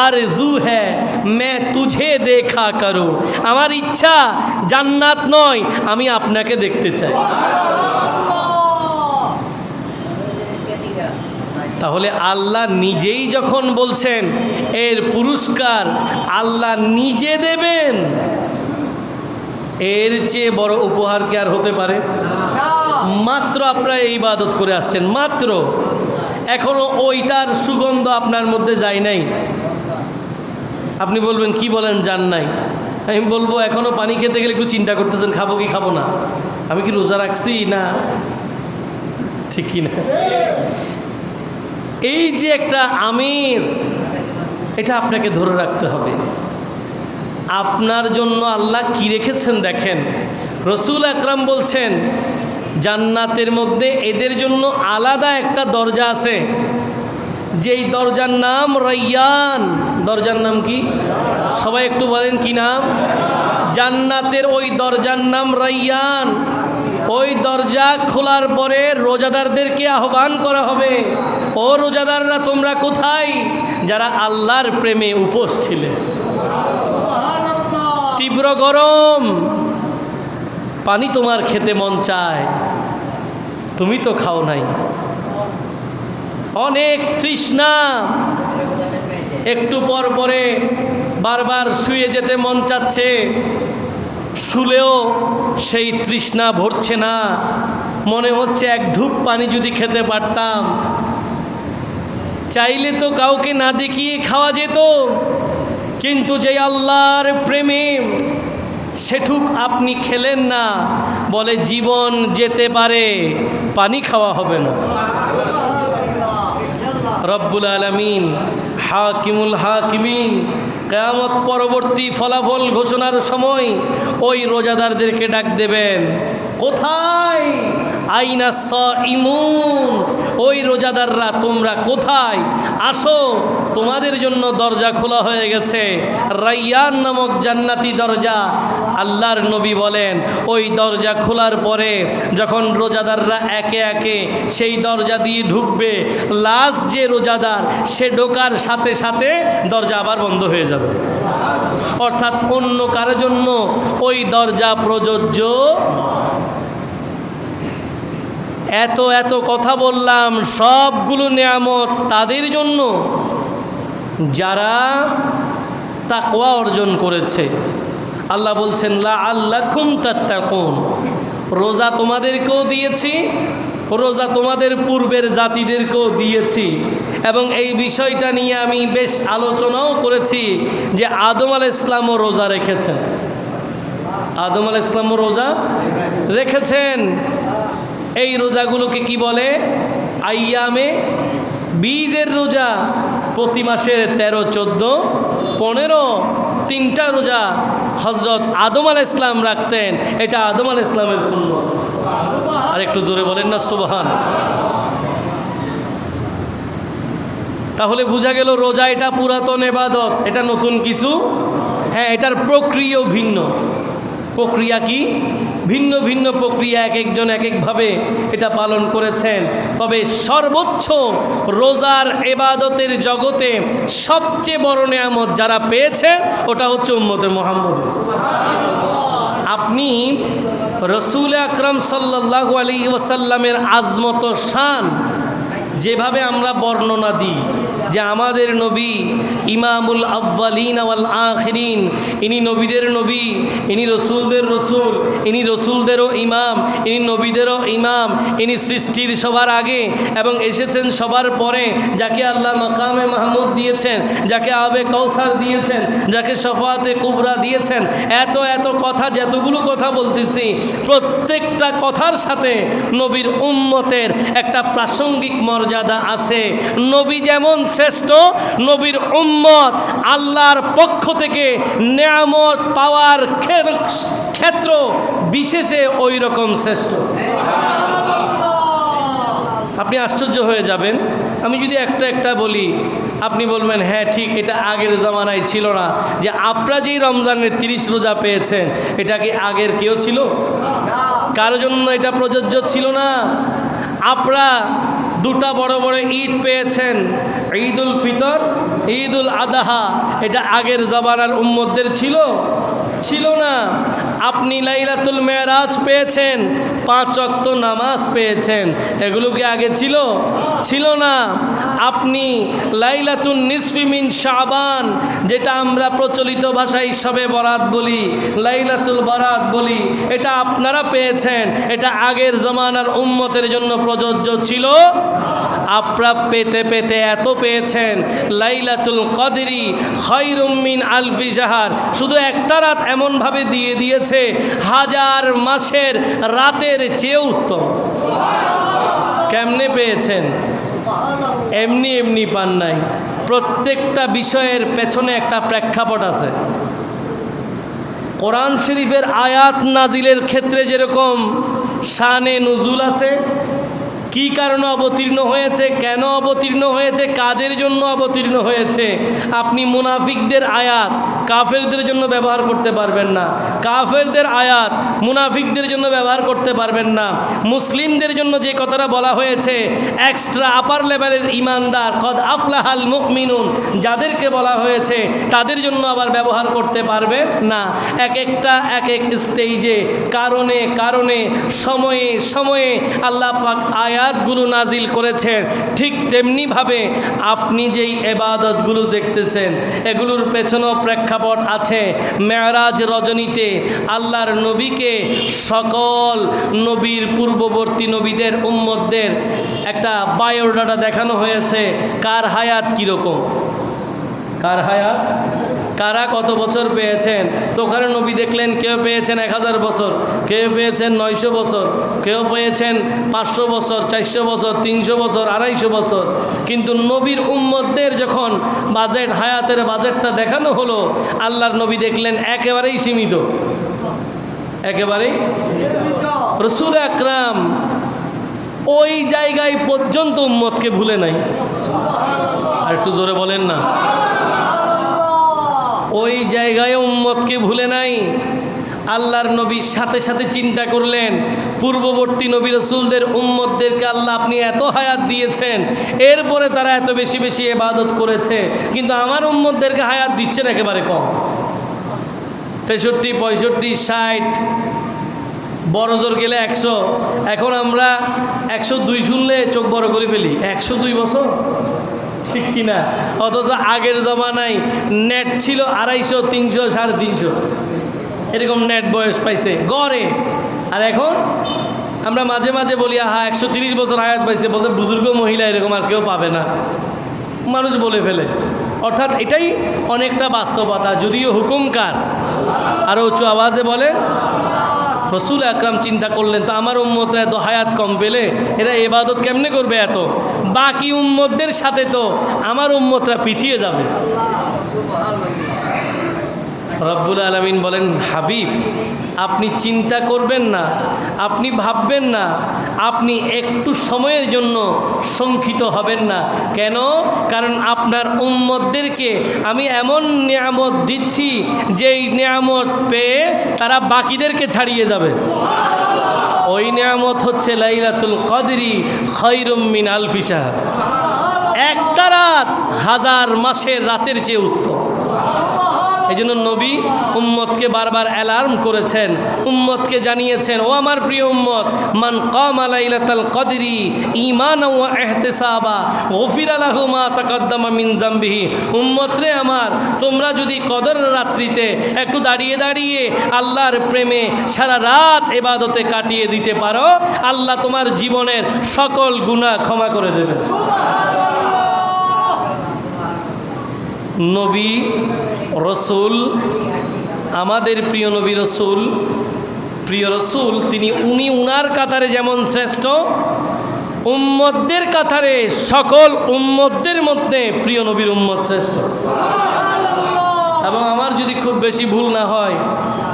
আরজু হ্যাঁ मैं तुझे देखा करूं। আমার ইচ্ছা জান্নাত নয়, আমি আপনাকে দেখতে চাই। তাহলে আল্লাহ নিজেই যখন বলছেন এর পুরস্কার আল্লাহ নিজে দেবেন, এর চেয়ে বড় উপহার কি আর হতে পারে? মাত্র আপনারা এই ইবাদত করে আসছেন, মাত্র এখনো ওইটার সুগন্ধ আপনার মধ্যে যায় নাই। আপনি বলবেন কি বলেন জান নাই? আমি বলবো এখনো পানি খেতে গেলে একটু চিন্তা করতেছেন খাবো কি খাবো না, আমি কি রোজা রাখছি না, ঠিক কি না? এই যে একটা আমেজ, এটা আপনাকে ধরে রাখতে হবে। আপনার জন্য আল্লাহ কি রেখেছেন দেখেন। রসুল আকরাম বলছেন জান্নাতের মধ্যে এদের জন্য আলাদা একটা দরজা আছে, যেই দরজার নাম রাইয়ান। দরজার নাম কি? সবাই একটু বলেন কি নাম? জান্নাতের ওই দরজার নাম রাইয়ান। ওই দরজা খোলার পরে রোজাদারদেরকে আহ্বান করা হবে, ও রোজাদাররা তোমরা কোথায়? যারা আল্লাহর প্রেমে উপোস ছিলেন। তীব্র গরম, পানি তোমার খেতে মন চায়, তুমি তো খাও নাই। অনেক তৃষ্ণা, একটু পর পরে বারবার শুয়ে যেতে মন চাচ্ছে, শুলেও সেই তৃষ্ণা ভরছে না, মনে হচ্ছে এক ঢুক পানি যদি খেতে পারতাম। চাইলে তো কাউকে না দেখিয়ে খাওয়া যেত, কিন্তু যে আল্লাহর প্রেমে সেটুক আপনি খেলেন না, বলে জীবন যেতে পারে, পানি খাওয়া হবে না। রব্বুল আলামিন হাকিমুল হাকিমিন কিয়ামত পরবর্তী ফলাফল ঘোষণার সময় ওই রোজাদারদেরকে ডাক দেবেন, কোথায় আইনা সাইমুন, ওই রোজাদাররা তোমরা কোথায়, আসো তোমাদের জন্য দরজা খোলা হয়ে গেছে, রাইয়ান নামক জান্নাতি দরজা। আল্লাহর নবী বলেন ওই দরজা খোলার পরে যখন রোজাদাররা একে একে সেই দরজা দিয়ে ঢুকবে, লাস্ট যে রোজাদার সে ঢোকার সাথে সাথে দরজা আবার বন্ধ হয়ে যাবে, অর্থাৎ অন্য কারোর জন্য ওই দরজা প্রযোজ্য। এত এত কথা বললাম, সবগুলো নেয়ামত তাদের জন্য যারা তাকওয়া অর্জন করেছে। আল্লাহ বলছেন লাআল্লাকুম তাত্তাকুন, রোজা তোমাদেরকেও দিয়েছি, রোজা তোমাদের পূর্বের জাতিদেরকেও দিয়েছি। এবং এই বিষয়টা নিয়ে আমি বেশ আলোচনাও করেছি যে আদম আলাইহিস সালামও রোজা রেখেছেন, আদম আলাইহিস সালামও রোজা রেখেছেন। এই রোজাগুলোকে কি বলে? আইয়ামে বীজের রোজা। প্রতি মাসে 13, 14, 15 তিনটা রোজা হযরত আদম আলাইহিস সালাম রাখতেন। এটা আদম আলাইহিস সালামের সুন্নাত। আর একটু জোরে বলেন না সুবহান। তাহলে বোঝা গেল রোজা এটা পুরাতন ইবাদত, এটা নতুন কিছু। হ্যাঁ, এটার প্রক্রিয়াও ভিন্ন। প্রক্রিয়া কি? ভিন্ন ভিন্ন প্রক্রিয়া, এক একজন এক একভাবে এটা পালন করেছেন। তবে সর্বোচ্চ রোজার ইবাদতের জগতে সবচেয়ে বড় নেয়ামত যারা পেয়েছে ওটা হচ্ছে উম্মতে মুহাম্মদ। আপনি রসুল আকরাম সাল্লাল্লাহু আলাইহি ওয়াসাল্লামের আজমত শান যেভাবে আমরা বর্ণনা দিই যে আমাদের নবী ইমামুল আউয়ালিন ওয়াল আখিরিন, ইনি নবীদের নবী, ইনি রসুলদের রসুল, ইনি রসুলদেরও ইমাম, ইনি নবীদেরও ইমাম, ইনি সৃষ্টির সবার আগে এবং এসেছেন সবার পরে, যাকে আল্লাহ মাকামে মাহমুদ দিয়েছেন, যাকে আবে কাউসার দিয়েছেন, যাকে শফাতে কুবরা দিয়েছেন। এত এত কথা, যতগুলো কথা বলতেছি, প্রত্যেকটা কথার সাথে নবীর উম্মতের একটা প্রাসঙ্গিক মর্যাদা আছে। নবী যেমন শ্রেষ্ঠ, নবীর উম্মত আল্লাহর পক্ষ থেকে নেয়ামত পাওয়ার ক্ষেত্র বিশেষে ওই রকম শ্রেষ্ঠ। আপনি আশ্চর্য হয়ে যাবেন। আমি যদি একটা একটা বলি, আপনি বলবেন হ্যাঁ ঠিক, এটা আগের জমানায় ছিল না। যে আপনারা যেই রমজানের 30 রোজা পেয়েছেন, এটা কি আগের কেউ ছিল? কারোর জন্য এটা প্রযোজ্য ছিল না। আপনারা দুটা বড় বড় ঈদ পেয়েছেন, ঈদুল ফিতর, ঈদুল আদাহা, এটা আগের জমানার উম্মতদের ছিল? ছিল না। আপনি লাইলাতুল মেরাজ পেয়েছেন, 5 ওয়াক্ত নামাজ পেয়েছেন, এগুলো কি আগে ছিল? ছিল না। আপনি লাইলাতুন নিসফি মিন শাবান, যেটা আমরা প্রচলিত ভাষায় শবে বরাত বলি, লাইলাতুল বারাত বলি, এটা আপনারা পেয়েছেন। এটা আগের জমানার উম্মতের জন্য প্রযোজ্য ছিল? আপনারা পেতে পেতে এত পেয়েছেন। লাইলাতুল কদরি খায়রুম মিন আলফি শাহর, শুধু একটা রাত এমনভাবে দিয়ে দিয়েছে 1000 মাসের রাতের চেয়ে উত্তম। কেমনে পেয়েছেন? এমনি এমনি পান নাই। প্রত্যেকটা বিষয়ের পেছনে একটা প্রেক্ষাপট আছে। কোরআন শরীফের আয়াত নাজিলের ক্ষেত্রে যেরকম শানে নুজুল আছে, কি কারণে অবতীর্ণ হয়েছে, কেন অবতীর্ণ হয়েছে, কাদের জন্য অবতীর্ণ হয়েছে। আপনি মুনাফিকদের আয়াত কাফেরদের জন্য ব্যবহার করতে পারবেন না, কাফেরদের আয়াত মুনাফিকদের জন্য ব্যবহার করতে পারবেন না। মুসলিমদের জন্য যে কথাটা বলা হয়েছে, এক্সট্রা আপার লেভেলের ইমানদার, কদ আফলাহাল মুমিনুন, যাদেরকে বলা হয়েছে তাদের জন্য আবার ব্যবহার করতে পারবে না। এক একটা এক এক স্টেজে, কারণে কারণে, সময়ে সময়ে আল্লাহ পাক আয়াত আয়াতগুলো নাজিল করেছেন, ঠিক তেমনিভাবে আপনি যেই ইবাদতগুলো দেখতেছেন এগুলোর পেছনেও প্রেক্ষাপট আছে। মেরাজ রজনীতে আল্লাহর নবীকে সকল নবীর পূর্ববর্তী নবীদের উম্মতদের একটা বায়োডাটা দেখানো হয়েছে, কার হায়াত কীরকম, কার হায়াত, কারা কত বছর পেয়েছেন। তো ওখানে নবী দেখলেন কেউ পেয়েছেন 1000 বছর, কেউ পেয়েছেন 900 বছর, কেউ পেয়েছেন 500 বছর, 400 বছর, 300 বছর, 250 বছর। কিন্তু নবীর উম্মতদের যখন হায়াতের বাজেটটা দেখানো হলো, আল্লাহর নবী দেখলেন একেবারেই সীমিত, একেবারেই। রাসূল আকরাম ওই জায়গায় পর্যন্ত উম্মতকে ভুলে নাই। আর একটু জোরে বলেন না, ওই জায়গায় উম্মতকে ভুলে নাই। আল্লাহর নবীর সাথে সাথে চিন্তা করলেন, পূর্ববর্তী নবী রাসূলদের উম্মতদেরকে আল্লাহ আপনি এত হায়াত দিয়েছেন, এরপরে তারা এত বেশি বেশি ইবাদত করেছে, কিন্তু আমার উম্মতদেরকে হায়াত দিচ্ছেন একেবারে কম। 63, 65, 60, বড় জোর গেলে 100। এখন আমরা 102 শুনলে চোখ বড় করে ফেলি। 102 বছর, ঠিক কিনা? অথচ আগের জমানায় নেট ছিল 250, 300, 350 এরকম নেট বয়স পাইছে গড়ে। আর এখন আমরা মাঝে মাঝে বলি, 130 বছর হায়াত পাইছে, বলতে বুজুর্গ মহিলা এরকম আর কেউ পাবে না, মানুষ বলে ফেলে। অর্থাৎ এটাই অনেকটা বাস্তবতা, যদিও হুকুম কার? আরও উঁচু আওয়াজে বলে। রাসূল আকরাম চিন্তা করলেন, তো আমার উম্মতরা এত হায়াত কম পেলে এরা ইবাদত কেমনে করবে এত? বাকি উম্মতদের সাথে তো আমার উম্মতরা পিছিয়ে যাবে। রব্বুল আলামিন বলেন, হাবিব আপনি চিন্তা করবেন না, আপনি ভাববেন না, আপনি একটু সময়ের জন্য শঙ্কিত হবেন না। কেন? কারণ আপনার উম্মতদেরকে আমি এমন নিয়ামত দিচ্ছি যেই নিয়ামত পেয়ে তারা বাকিদেরকে ছাড়িয়ে যাবে। ওই নিয়ামত হচ্ছে লাইলাতুল কদরি খায়রুম মিন আলফি শাহর। একটা রাত 1000 মাসের রাতের চেয়ে উত্তম। এই জন্য নবী উম্মতকে বারবার অ্যালার্ম করেছেন, উম্মতকে জানিয়েছেন, ও আমার প্রিয় উম্মত, মান কামা লাইলাতাল কদরি ঈমানাও ওয়া ইহতিসাবা গফিরা লাহু মা তাকাদ্দামা মিন যামবিহি। উম্মত রে আমার, তোমরা যদি কদর রাত্রিতে একটু দাঁড়িয়ে দাঁড়িয়ে আল্লাহর প্রেমে সারা রাত ইবাদতে কাটিয়ে দিতে পারো, আল্লাহ তোমার জীবনের সকল গুনাহ ক্ষমা করে দেবেন। নবী রসুল, আমাদের প্রিয় নবী রসুল, প্রিয় রসুল, উনি উনার কাতারে যেমন শ্রেষ্ঠ, উম্মতদের কাতারে সকল উম্মতদের মধ্যে প্রিয় নবীর উম্মত শ্রেষ্ঠ। এবং আমার যদি খুব বেশি ভুল না হয়,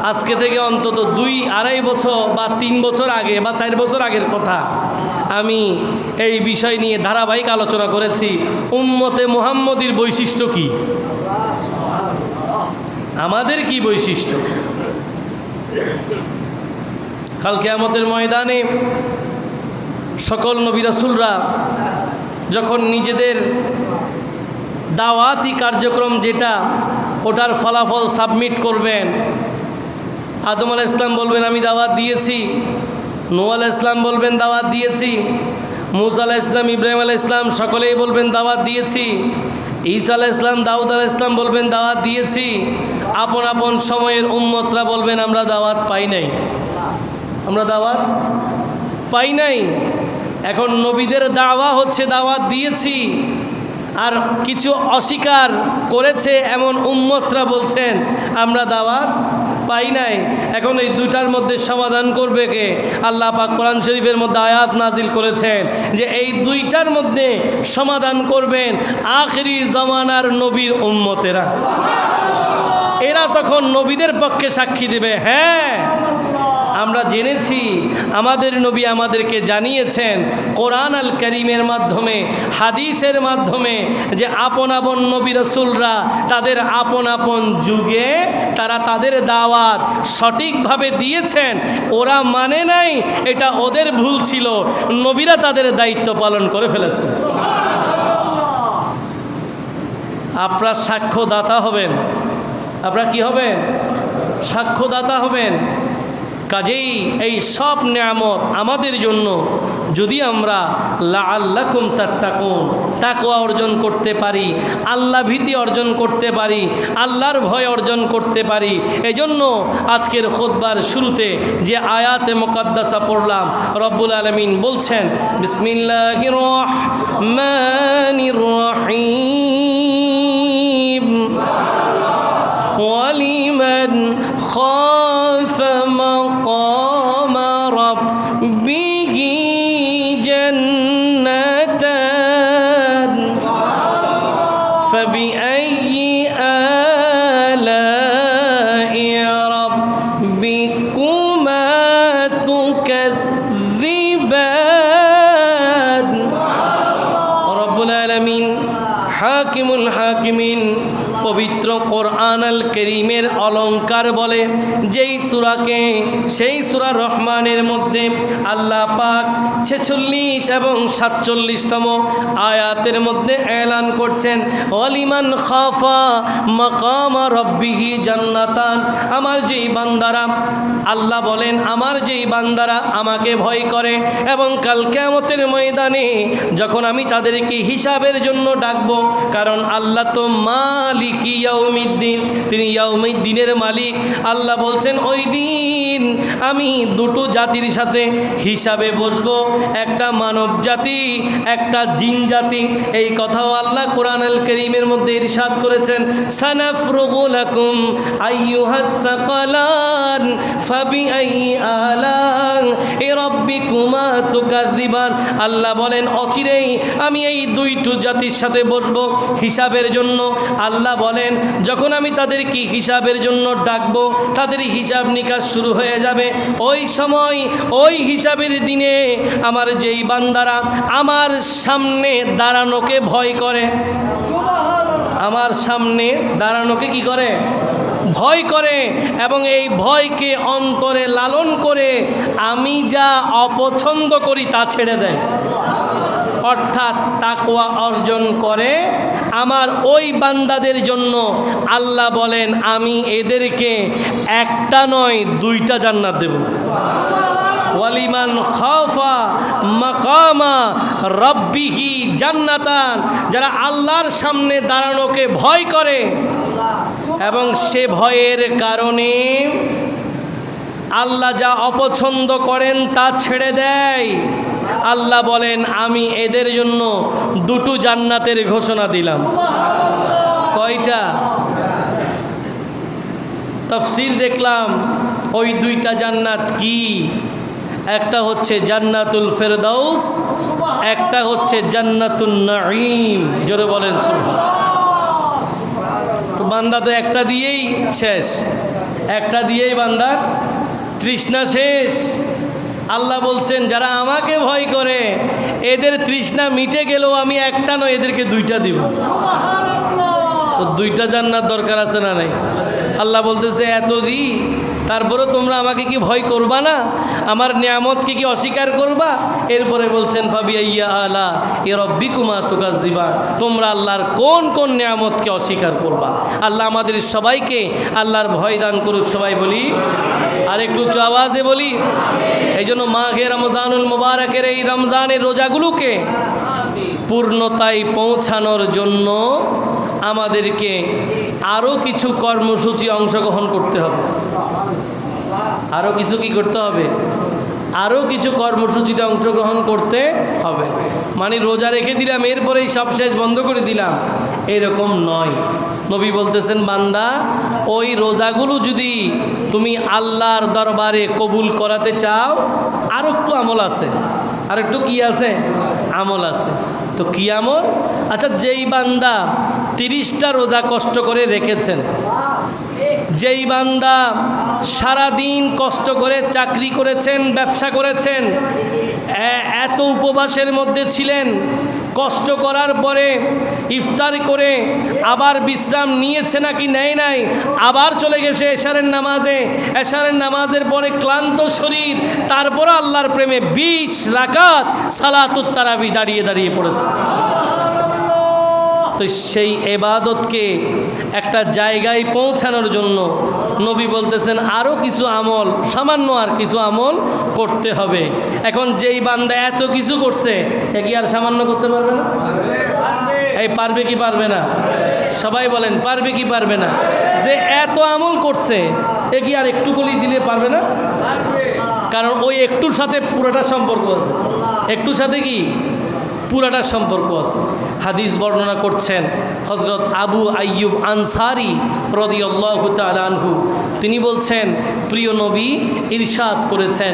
আজকে থেকে অন্তত 2-2.5 বছর বা 3 বছর আগে বা 4 বছর আগের কথা, আমি এই বিষয় নিয়ে ধারাবাহিক আলোচনা করেছি। উম্মতে মুহাম্মদীর বৈশিষ্ট্য কি, আমাদের কি বৈশিষ্ট্য। কাল কিয়ামতের ময়দানে সকল নবী রাসূলরা যখন নিজেদের দাওয়াতি কার্যক্রম যেটা, ওটার ফলাফল সাবমিট করবেন, আদম আলাইহিস সালাম বলবেন আমি দাওয়াত দিয়েছি, নূহ আলাইহিস সালাম বলবেন দাওয়াত দিয়েছি, মূসা আলাইহিস সালাম, ইব্রাহিম আলাইহিস সালাম সকলেই বলবেন দাওয়াত দিয়েছি, ঈসা আলাইহিস সালাম, দাউদ আলাইহিস সালাম বলবেন দাওয়াত দিয়েছি। আপন আপন সময়ের উম্মতরা বলবেন আমরা দাওয়াত পাই নাই, আমরা দাওয়াত পাই নাই। এখন নবীদের দাওয়া হচ্ছে দাওয়াত দিয়েছি, আর কিছু অস্বীকার করেছে এমন উম্মতরা বলছেন আমরা দাওয়াত পাই নাই। এখন এই দুইটার মধ্যে সমাধান করবে কে? আল্লাহ পাক কোরআন শরীফের মধ্যে আয়াত নাজিল করেছেন যে এই দুইটার মধ্যে সমাধান করবেন আখিরি জামানার নবীর উম্মতেরা। এরা তখন নবীদের পক্ষে সাক্ষী দেবে, হ্যাঁ আমরা জেনেছি, আমাদের নবী আমাদেরকে জানিয়েছেন কোরআন আল কারীমের মাধ্যমে, হাদিসের মাধ্যমে, যে আপন আপন নবী রাসূলরা তাদের আপন আপন যুগে তারা তাদের দাওয়াত সঠিকভাবে দিয়েছেন। ওরা মানে নাই, এটা ওদের ভুল ছিল, নবীরা তাদের দায়িত্ব পালন করে ফেলেছেন। আপনারা সাক্ষ্যদাতা হবেন, আপনারা কি হবেন? সাক্ষ্যদাতা হবেন। কাজেই এই সব নিয়ামত আমাদের জন্য যদি আমরা লাআল্লাকুম তাত্তাকুন তাকওয়া অর্জন করতে পারি, আল্লাহ ভীতি অর্জন করতে পারি, আল্লাহর ভয় অর্জন করতে পারি। এজন্য আজকের খুতবার শুরুতে যে আয়াতে মুকাদ্দাসা পড়লাম, রব্বুল আলামিন বলছেন বিসমিল্লাহির রহমানির রহিম ওয়ালিমান খাফা মাকামা রাব্বিহি জান্নাতান ফাবিআইয়ি আলাই রাব্বিকুমা তুকাযযিবান। রব্বুল আলামিন হাকিমুল হাকিমিন পবিত্র কোরআন আল কারীমের অলংকার বলে যেই সূরাকে, সেই সূরা রহমানের মধ্যে আল্লাহ পাক 46 এবং 47তম আয়াতের মধ্যে এলান করছেন ওয়ালিমান খাফা মাকামা রাব্বিহি জান্নাতান। আমার যেই বান্দারা, আল্লাহ বলেন আমার যেই বান্দারা আমাকে ভয় করে এবং কাল কিয়ামতের ময়দানে যখন আমি তাদেরকে হিসাবের জন্য ডাকবো, কারণ আল্লাহ তো মালিক ইয়াউমিদ্দিন, তিনি ইয়াউমিদ্দিনের মালিক। আল্লাহ বলছেন ওই দিন আমি দুটো জাতির সাথে হিসাবে বসবো, একটা মানব জাতি, একটা জিন জাতি। এই কথাও আল্লাহ কোরআন আল কারীমের মধ্যে ইরশাদ করেছেন সানাফরুগু লাকুম আইয়ুহাস সাকালান ফাবিআইয়ি আলাই রাব্বিকুমা তুকাযযিবান। আল্লাহ বলেন অচিরেই আমি এই দুইটো জাতির সাথে বসবো হিসাবের জন্য। আল্লাহ বলেন যখন আমি তাদেরকে হিসাবের জন্য ডাকবো, তাদের হিসাব নিকাশ শুরু হয়ে যাবে। ওই সময় ওই হিসাবের দিনে আমার যেই বান্দারা আমার সামনে দাঁড়ানোকে ভয় করে, আমার সামনে দাঁড়ানোকে কি করে? ভয় করে, এবং এই ভয়কে অন্তরে লালন করে আমি যা অপছন্দ করি তা ছেড়ে দেয়, অর্থাৎ তাকওয়া অর্জন করে। আমার ওই বান্দাদের জন্য আল্লাহ বলেন আমি এদেরকে একটা নয় দুইটা জান্নাত দেব। ওয়ালিমান খাফা মাকামা রাব্বিহি জান্নাতান, যারা আল্লাহর সামনে দাঁড়ানোকে ভয় করে এবং সে ভয়ের কারণে আল্লাহ যা অপছন্দ করেন তা ছেড়ে দেয়, আল্লাহ বলেন আমি এদের জন্য দুটো জান্নাতের ঘোষণা দিলাম। কয়টা? তাফসীর দেখলাম ওই দুইটা জান্নাত কি? একটা হচ্ছে জান্নাতুল ফেরদাউস, একটা হচ্ছে জান্নাতুন নাঈম। জোরে বলেন সুবহানাল্লাহ। তো বান্দা তো একটা দিয়েই শেষ, একটা দিয়েই বান্দার তৃষ্ণা শেষ। আল্লাহ বলছেন যারা আমাকে ভয় করে এদের তৃষ্ণা মিটে গেলেও আমি একটা নয় এদেরকে দুইটা দিব। তো দুইটা জান্নাত দরকার আছে না নাই? আল্লাহ বলতেছে এত দি, তারপরে তোমরা আমাকে কি ভয় করবা না? আমার নিয়ামতকে কি অস্বীকার করবা? এরপরে বলছেন ফাবিআইয়ি আলা রাব্বিকুমা তুকাযযিবান, তোমরা আল্লাহর কোন কোন নিয়ামতকে অস্বীকার করবা? আল্লাহ আমাদের সবাইকে আল্লাহর ভয় দান করুক। সবাই বলি, আর একটু উচ্চ আওয়াজে বলি। এই জন্য মাহে রমজানুল মুবারকের এই রমজানের রোজাগুলোকে পূর্ণতায় পৌঁছানোর জন্য আমাদেরকে আরও কিছু কর্মসূচি অংশগ্রহণ করতে হবে। আরও কিছু কি করতে হবে? আরও কিছু কর্মসূচিতে অংশগ্রহণ করতে হবে। মানে রোজা রেখে দিলাম এরপরেই সব শেষ বন্ধ করে দিলাম, এরকম নয়। নবী বলতেছেন বান্দা ওই রোজাগুলো যদি তুমি আল্লাহর দরবারে কবুল করাতে চাও আর একটু আমল আছে, আর একটু কি আছে? আমল আছে। তো কি আমল? আচ্ছা, যেই বান্দা 30টা রোজা কষ্ট করে রেখেছেন, যেই বান্দা সারাদিন কষ্ট করে চাকরি করেছেন, ব্যবসা করেছেন, এত উপবাসের মধ্যে ছিলেন, কষ্ট করার পরে ইফতার করে আবার বিশ্রাম নিয়েছে নাকি নেয় নাই, আবার চলে গেছে এশারের নামাজে, এশারের নামাজের পরে ক্লান্ত শরীর, তারপরে আল্লাহর প্রেমে 20 রাকাত সালাতুত তারাবি দাঁড়িয়ে দাঁড়িয়ে পড়েছে। তো সেই ইবাদতকে একটা জায়গায় পৌঁছানোর জন্য নবী বলতেছেন আরও কিছু আমল, সামান্য আর কিছু আমল করতে হবে। এখন যেই বান্দা এত কিছু করছে, এ কি আর সামান্য করতে পারবে না? এই পারবে কি পারবে না? সবাই বলেন পারবে কি পারবে না? যে এত আমল করছে, এ কি আর একটু বলি দিলে পারবে না? কারণ ওই একটুর সাথে পুরোটা সম্পর্ক আছে। একটুর সাথে কি পুরাটা সম্পর্ক আছে। হাদিস বর্ণনা করছেন হযরত আবু আইয়ুব আনসারী রাদিয়াল্লাহু তাআলা আনহু। তিনি বলছেন, প্রিয় নবী ইরশাদ করেছেন,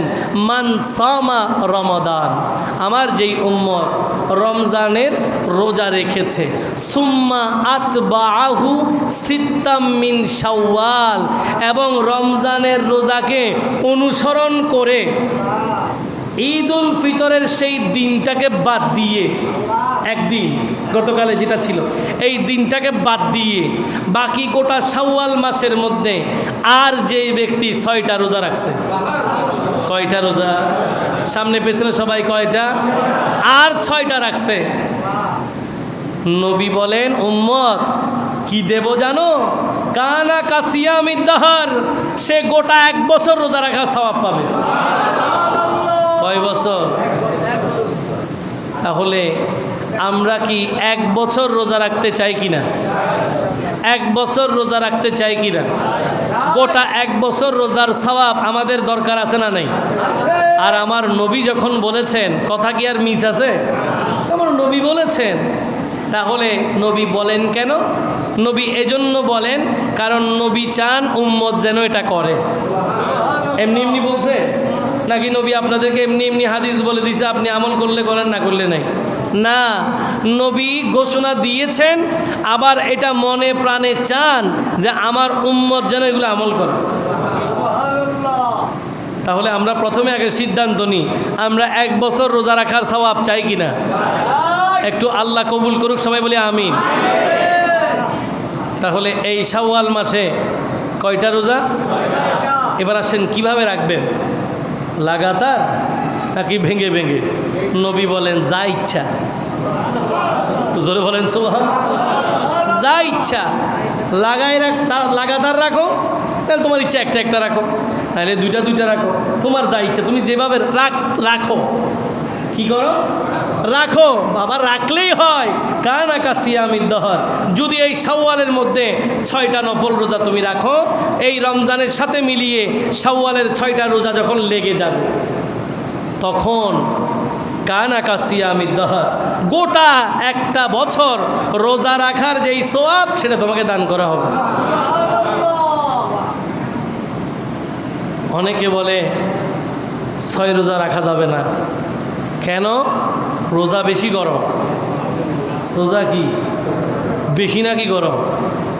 মান সামা রমাদান, আমার যেই উম্মত রমজানের রোজা রেখেছে, সুম্মা আতবাআহু সিত্তাম মিন শাওয়াল, এবং রমজানের রোজাকে অনুসরণ করে ঈদ উল ফিতরের সেই দিনটাকে বাদ দিয়ে, একদিন গতকালে যেটা ছিল এই দিনটাকে বাদ দিয়ে বাকি গোটা শাওয়াল মাসের মধ্যে আর যে ব্যক্তি 6টা রোজা রাখছে, কয়টা রোজা? সামনে পেছনে সবাই কয়টা? আর 6টা রাখছে। নবী বলেন, উম্মত কি দেব জানো? কানা কাসিয়ামিদ দাহার, সে গোটা 1 বছর রোজা রাখার সওয়াব পাবে। কয় বছর? তাহলে আমরা কি 1 বছর রোজা রাখতে চাই কিনা? 1 বছর রোজা রাখতে চাই কিনা? গোটা 1 বছর রোজার সওয়াব আমাদের দরকার আছে না নাই? আর আমার নবী যখন বলেছেন, কথা কি আর মিস আছে? আমার নবী বলেছেন। তাহলে নবী বলেন কেন? নবী এজন্য বলেন কারণ নবী চান উম্মত যেন এটা করে। এমনি এমনি বলছে নাকি নবী আপনাদেরকে এমনি এমনি হাদিস বলে দিয়েছে, আপনি আমল করলে করেন, না করলে নাই? না, নবী ঘোষণা দিয়েছেন, আবার এটা মনে প্রাণে চান যে আমার উম্মত যেন এগুলো আমল করে। তাহলে আমরা প্রথমে আগে সিদ্ধান্ত নিই, আমরা 1 বছর রোজা রাখার সওয়াব চাই কিনা? একটু আল্লাহ কবুল করুক, সবাই বলি আমিন। তাহলে এই শাওয়াল মাসে কয়টা রোজা? এবার আসেন কিভাবে রাখবেন, লাগাতার নাকি ভেঙে ভেঙে? নবী বলেন যা ইচ্ছা, জোরে বলেন সুবহান। যা ইচ্ছা লাগাতার রাখো, তাহলে তোমার ইচ্ছা একটা একটা রাখো, তাহলে দুইটা রাখো, তোমার যা ইচ্ছা, তুমি যেভাবে রাখো। কি করো? রাখো বাবা, রাখলেই হয়। কানা কাসিয়ামিদ দাহর, যদি এই শাওয়ালের মধ্যে 6টা নফল রোজা তুমি রাখো, এই রমজানের সাথে মিলিয়ে শাওয়ালের 6টা রোজা যখন লেগে যাবে, তখন কানা কাসিয়ামিদ দাহর, গোটা একটা বছর রোজা রাখার যেই সওয়াব সেটা তোমাকে দান করা হবে। অনেকে বলে 6 রোজা রাখা যাবে না, কেন? রোজা বেশি গরম। রোজা কি বেশি নাকি গরম?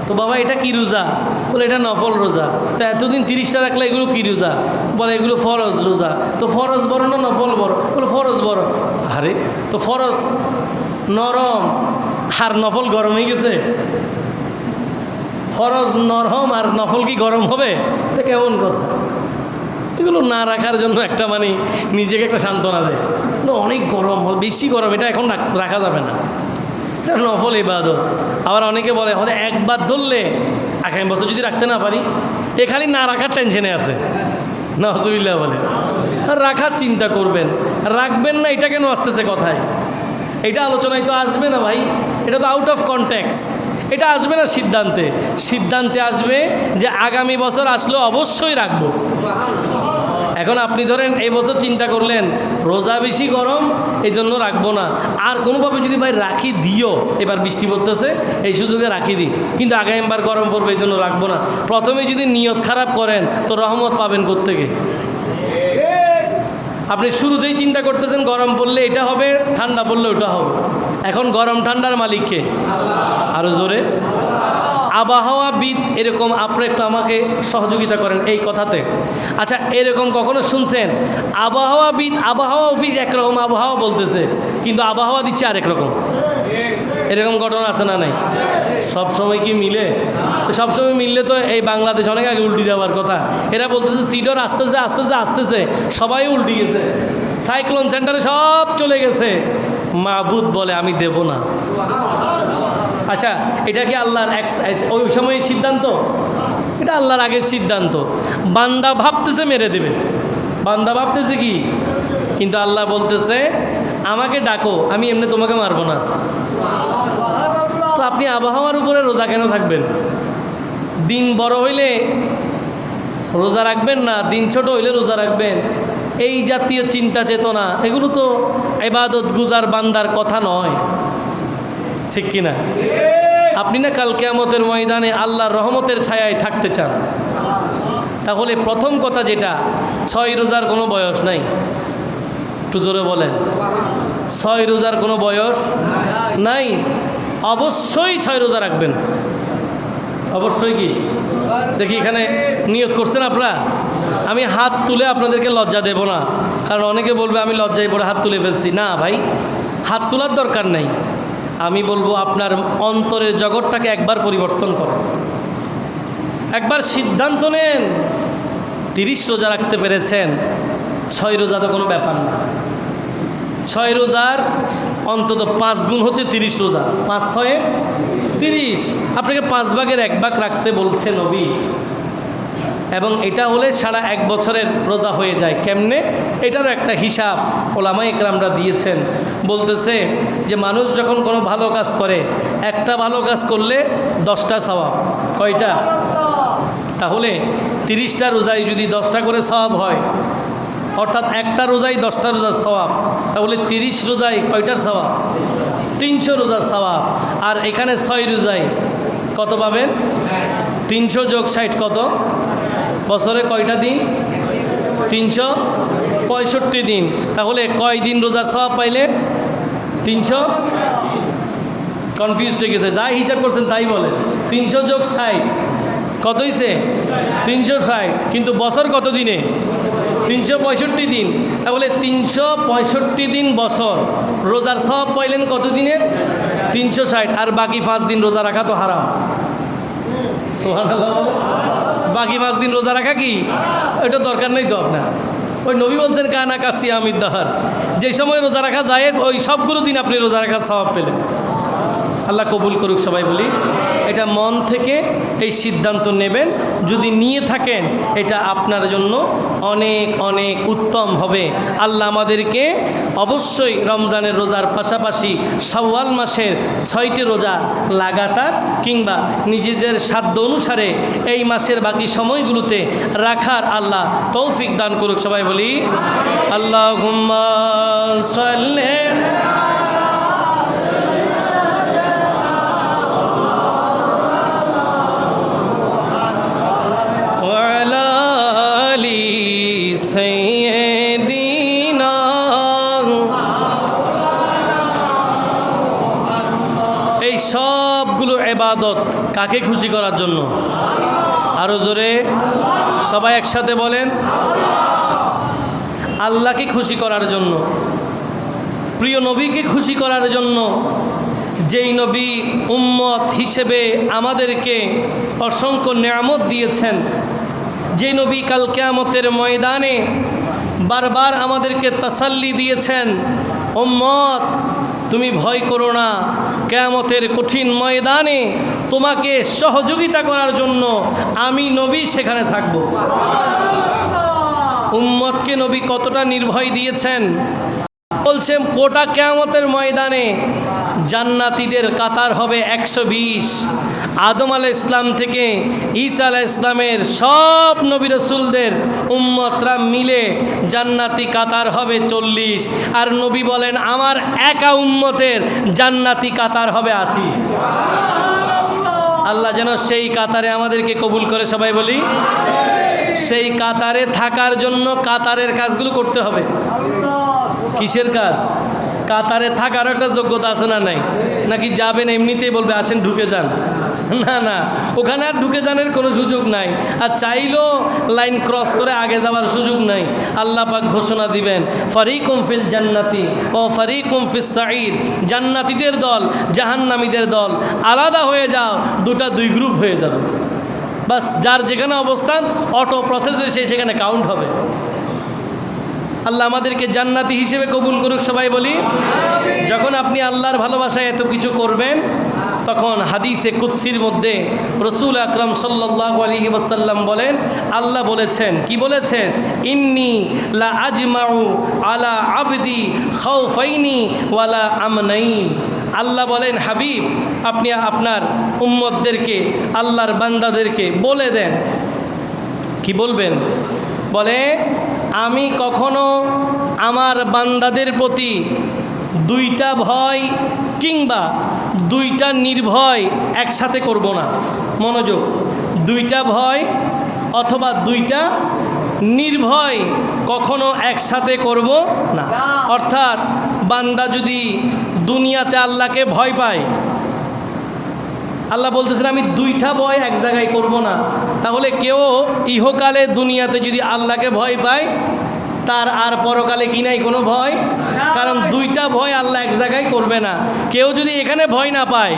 তো বাবা এটা কি রোজা? বলে এটা নফল রোজা। তো এতদিন 30টা রাখলে এগুলো কি রোজা? বলে এগুলো ফরজ রোজা। তো ফরজ বড় না নফল বড়? বলে ফরজ বড়। আরে তো ফরজ নরম আর নফল গরম হয়ে গেছে। ফরজ নরম আর নফল কি গরম হবে? তো কেমন কথা? এগুলো না রাখার জন্য একটা মানে নিজেকে একটা সান্ত্বনা দেয়, না অনেক গরম, বেশি গরম, এটা এখন রাখা যাবে না, এটা নফল ইবাদত। আবার অনেকে বলে হলে একবার ধরলে আগামী বছর যদি রাখতে না পারি, এ খালি না রাখার টেনশনে আছে। নাউজুবিল্লাহ বলে। আর রাখার চিন্তা করবেন, রাখবেন না এটা কেন আসতেছে কথায়? এটা আলোচনায় তো আসবে না ভাই, এটা তো আউট অফ কনটেক্সট। এটা আসবে না সিদ্ধান্তে আসবে যে আগামী বছর আসলেও অবশ্যই রাখবো। এখন আপনি ধরেন এই বছর চিন্তা করলেন রোজা বেশি গরম, এই জন্য রাখবো না, আর কোনোভাবে যদি ভাই রাখি দিও, এবার বৃষ্টি পড়তেছে এই সুযোগে রাখি দিই, কিন্তু আগামীবার গরম পড়বে এই জন্য রাখবো না, প্রথমে যদি নিয়ত খারাপ করেন তো রহমত পাবেন কোত্থেকে? আপনি শুরুতেই চিন্তা করতেছেন গরম পড়লে এটা হবে, ঠান্ডা পড়লে ওটা হবে। এখন গরম ঠান্ডার মালিককে? আরও জোরে আবহাওয়াবিদ। এরকম আপনি একটু আমাকে সহযোগিতা করেন এই কথাতে। আচ্ছা, এরকম কখনো শুনছেন আবহাওয়াবিদ, আবহাওয়া অফিস একরকম আবহাওয়া বলতেছে, কিন্তু আবহাওয়া দিচ্ছে আরেক রকম? এরকম ঘটনা আছে না নাই? সবসময় কি মিলে? সবসময় মিললে তো এই বাংলাদেশ অনেক আগে উল্টে যাওয়ার কথা। এরা বলতেছে সিডর আসতেছে, সবাই উল্টে গেছে, সাইক্লোন সেন্টারে সব চলে গেছে, মাবুদ বলে আমি দেব না। আচ্ছা, এটা কি আল্লাহর ওই সময়ের সিদ্ধান্ত? এটা আল্লাহর আগের সিদ্ধান্ত। বান্দা ভাবতেছে মেরে দেবে, বান্দা ভাবতেছে কি, কিন্তু আল্লাহ বলতেছে আমাকে ডাকো, আমি এমনি তোমাকে মারবো না। তো আপনি আবহাওয়ার উপরে রোজা কেন থাকবেন? দিন বড় হইলে রোজা রাখবেন না, দিন ছোট হইলে রোজা রাখবেন? এই জাতীয় চিন্তা চেতনা, এগুলো তো ইবাদত গুজার বান্দার কথা নয়, ঠিক কিনা? আপনি না কাল কিয়ামতের ময়দানে আল্লাহর রহমতের ছায়ায় থাকতে চান, তাহলে প্রথম কথা যেটা, 6 রোজার কোনো বয়স নাই। একটু জোরে বলেন, 6 রোজার কোনো বয়স নাই। অবশ্যই 6 রোজা রাখবেন, অবশ্যই। কি দেখি এখানে নিয়ত করছেন আপনারা? আমি হাত তুলে আপনাদেরকে লজ্জা দেব না, কারণ অনেকে বলবে আমি লজ্জায় পড়ে হাত তুলে ফেলছি। না ভাই, হাত তোলার দরকার নাই। আমি বলবো আপনার অন্তরের জগৎটাকে একবার পরিবর্তন করেন, একবার সিদ্ধান্ত নেন। 30 রোজা রাখতে পেরেছেন, 6 রোজা তো কোনো ব্যাপার না। 6 রোজার অন্তত 5 গুণ হচ্ছে 30 রোজা। 5 6 30, আপনাকে 5 ভাগের 1 ভাগ রাখতে বলছে নবী। এবং এটা হলে সারা 1 বছরের রোজা হয়ে যায়। কেমনে? এটারও একটা হিসাব ওলামায়ে কেরামরা দিয়েছেন। বলতেছে যে মানুষ যখন কোনো ভালো কাজ করে, একটা ভালো কাজ করলে 10টা সওয়াব। কয়টা? তাহলে 30টা রোজায় যদি 10টা করে সওয়াব হয়, অর্থাৎ একটা রোজায় 10টা রোজার সওয়াব, তাহলে 30 রোজায় কয়টার সওয়াব? 300 রোজার সওয়াব। আর এখানে 6 রোজায় কত পাবেন? 300 যোগ 60 কত? বছরে কয়টা দিন? 365 দিন। তাহলে কয় দিন রোজার সওয়াব পাইলে? 300। কনফিউজ হয়ে গেছে, যাই হিসাব করছেন তাই বলেন। 300 যোগ 60 কত হয়েছে? 360। কিন্তু বছর কত দিনে? 365 দিন। তাহলে 365 দিন বছর রোজার সওয়াব পাইলেন কত দিনে? 360। আর বাকি 5 দিন রোজা রাখা তো হারাম। সুবহানাল্লাহ। বাকি 5 দিন রোজা রাখা কি এটা দরকার নেই তো আপনার। ওই নবী বলছেন কানা কাসিয়ামিদ দাহর, যে সময় রোজা রাখা যায় ওই সবগুলো দিন আপনি রোজা রাখার সওয়াব পেলেন। আল্লাহ কবুল করুক। সবাই বলি এটা মন থেকে এই সিদ্ধান্ত নেবেন। যদি নিয়ে থাকেন এটা আপনার জন্য অনেক অনেক উত্তম হবে। আল্লাহ আমাদেরকে অবশ্যই রমজানের রোজার পাশাপাশি শাওয়াল মাসের 6টি রোজা লাগাতার কিংবা নিজেদের সাধ্য অনুসারে এই মাসের বাকি সময়গুলোতে রাখার আল্লাহ তৌফিক দান করুক। সবাই বলি আল্লাহুম্মা সাল্লি সবগুলো ইবাদত কাকে খুশি করার জন্য? আরো জোরে সবাই একসাথে বলেন, আল্লাহকে খুশি করার জন্য, প্রিয় নবীকে খুশি করার জন্য, যেই নবী উম্মত হিসেবে আমাদেরকে অসংখ্য নেয়ামত দিয়েছেন, যেই নবী কাল কিয়ামতের ময়দানে বারবার আমাদেরকে তাসাল্লি দিয়েছেন, উম্মত তুমি ভয় করো না, কিয়ামতের কঠিন ময়দানে তোমাকে সহযোগিতা করার জন্য আমি নবী সেখানে থাকব। উম্মতকে নবী কতটা নির্ভয় দিয়েছেন বলছেন, কোটা কিয়ামতের ময়দানে জান্নাতীদের কাতার হবে 120। আদম আলাইহিস ইসলাম থেকে ঈসা আলাইহিস ইসলামের সব নবী রাসূলদের উম্মতরা মিলে জান্নাতি কাতার হবে 40। আর নবী বলেন আমার একা উম্মতের জান্নাতি কাতার হবে 80। আল্লাহ যেন সেই কাতারে আমাদেরকে কবুল করে। সবাই বলি সেই কাতারে থাকার জন্য কাতারের কাজগুলো করতে হবে। কিসের কাজ? কাতারে থাকার একটা যোগ্যতা আছে না নাই? নাকি যাবেন এমনিতেই বলবে আসেন ঢুকে যান? না না, ওখানে আর ঢুকে যানের কোনো সুযোগ নাই। আর চাইলেও লাইন ক্রস করে আগে যাওয়ার সুযোগ নাই। আল্লাহ পাক ঘোষণা দিবেন ফারিকুম ফিল জান্নাতি ও ফারিকুম ফিস সাঈদ। জান্নাতীদের দল জাহান্নামীদের দল আলাদা হয়ে যাও, দুই গ্রুপ হয়ে যাবে। বাস যার যেখানে অবস্থান অটো প্রসেসে সে সেখানে কাউন্ট হবে। আল্লাহ আমাদেরকে জান্নাতি হিসেবে কবুল করুক। সবাই বলি যখন আপনি আল্লাহর ভালোবাসায় এত কিছু করবেন? তখন হাদিসে কুদসির মধ্যে রসুল আকরাম সাল্লাল্লাহু আলাইহি ওয়াসাল্লাম বলেন, আল্লাহ বলেছেন, কি বলেছেন? ইন্নী লা আজমাউ আলা আবদি খাউফাইনি ওয়ালা আমনাইন। আল্লাহ বলেন, হাবিব আপনি আপনার উম্মতদেরকে, আল্লাহর বান্দাদেরকে বলে দেন। কি বলবেন? বলে, আমি কখনো আমার বান্দাদের প্রতি দুইটা ভয় কিংবা দুইটা নির্ভয় একসাথে করব না। মনোযোগ, দুইটা ভয় অথবা দুইটা নির্ভয় কখনো একসাথে করব না। অর্থাৎ বান্দা যদি দুনিয়াতে আল্লাহকে ভয় পায়, আল্লাহ বলতেছেন আমি দুইটা ভয় এক জায়গায় করব না। তাহলে কেউ ইহকালে দুনিয়াতে যদি আল্লাহকে ভয় পায়, তার আর পরকালে কি নাই কোনো ভয়? কারণ দুইটা ভয় আল্লাহ এক জায়গায় করবে না। কেউ যদি এখানে ভয় না পায়,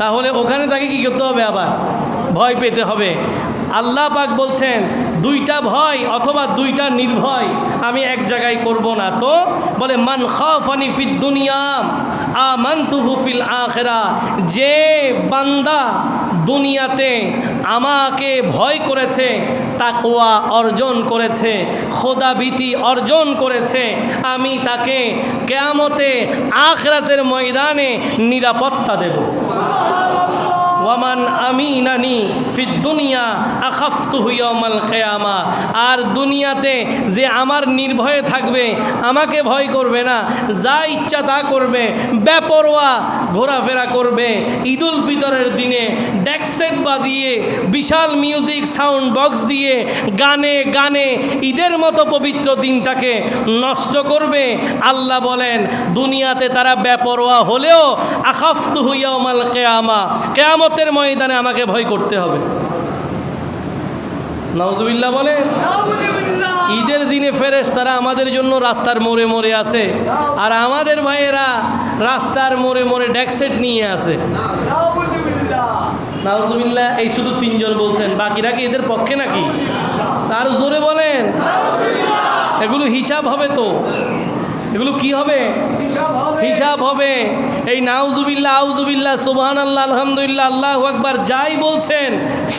তাহলে ওখানে তাকে কি করতে হবে? আবার ভয় পেতে হবে। আল্লাহ পাক বলছেন দুইটা ভয় অথবা দুইটা নির্ভয় আমি এক জায়গায় করব না। তো বলে, মান খাফানি ফিদ দুনিয়া আমানতুহু ফিল আখিরা। যে বান্দা দুনিয়াতে আমাকে ভয় করেছে, তাকওয়া অর্জন করেছে, খোদাভীতি অর্জন করেছে, আমি তাকে কিয়ামতে আখিরাতের ময়দানে নিরাপত্তা দেব। ওয়ামান আমিনানি ফিদ দুনিয়া আখাফতুহু ইয়াউমাল কিয়ামা। আর দুনিয়াতে যে আমার নির্ভয়ে থাকবে, আমাকে ভয় করবে না, যা ইচ্ছা তা করবে, বেপরোয়া ঘোরাফেরা করবে, ঈদুল ফিতরের দিনে ডেকসেট বাজিয়ে বিশাল মিউজিক সাউন্ড বক্স দিয়ে গানে গানে ঈদের মতো পবিত্র দিনটাকে নষ্ট করবে, আল্লাহ বলেন দুনিয়াতে তারা বেপরোয়া হলেও আখাফতুহু ইয়াউমাল কিয়ামা, কিয়ামতের ময়দানে আমাকে ভয় করতে হবে। নাউজুবিল্লাহ বলে। ঈদের দিনে ফেরেশতারা আমাদের জন্য রাস্তার মোড়ে মোড়ে আসে, আর আমাদের ভাইয়েরা রাস্তার মোড়ে মোড়ে ডেকসেট নিয়ে আসে। নাউজুবিল্লাহ। এই শুধু তিনজন বলছেন, বাকিরা কি এদের পক্ষে নাকি? তার জোরে বলেন। এগুলো হিসাব হবে তো, এগুলো কি হবে? হিসাব হবে। এই নাউজুবিল্লাহ, আউজুবিল্লাহ, সুবহানাল্লাহ, আলহামদুলিল্লাহ, আল্লাহু আকবার যাই বলছেন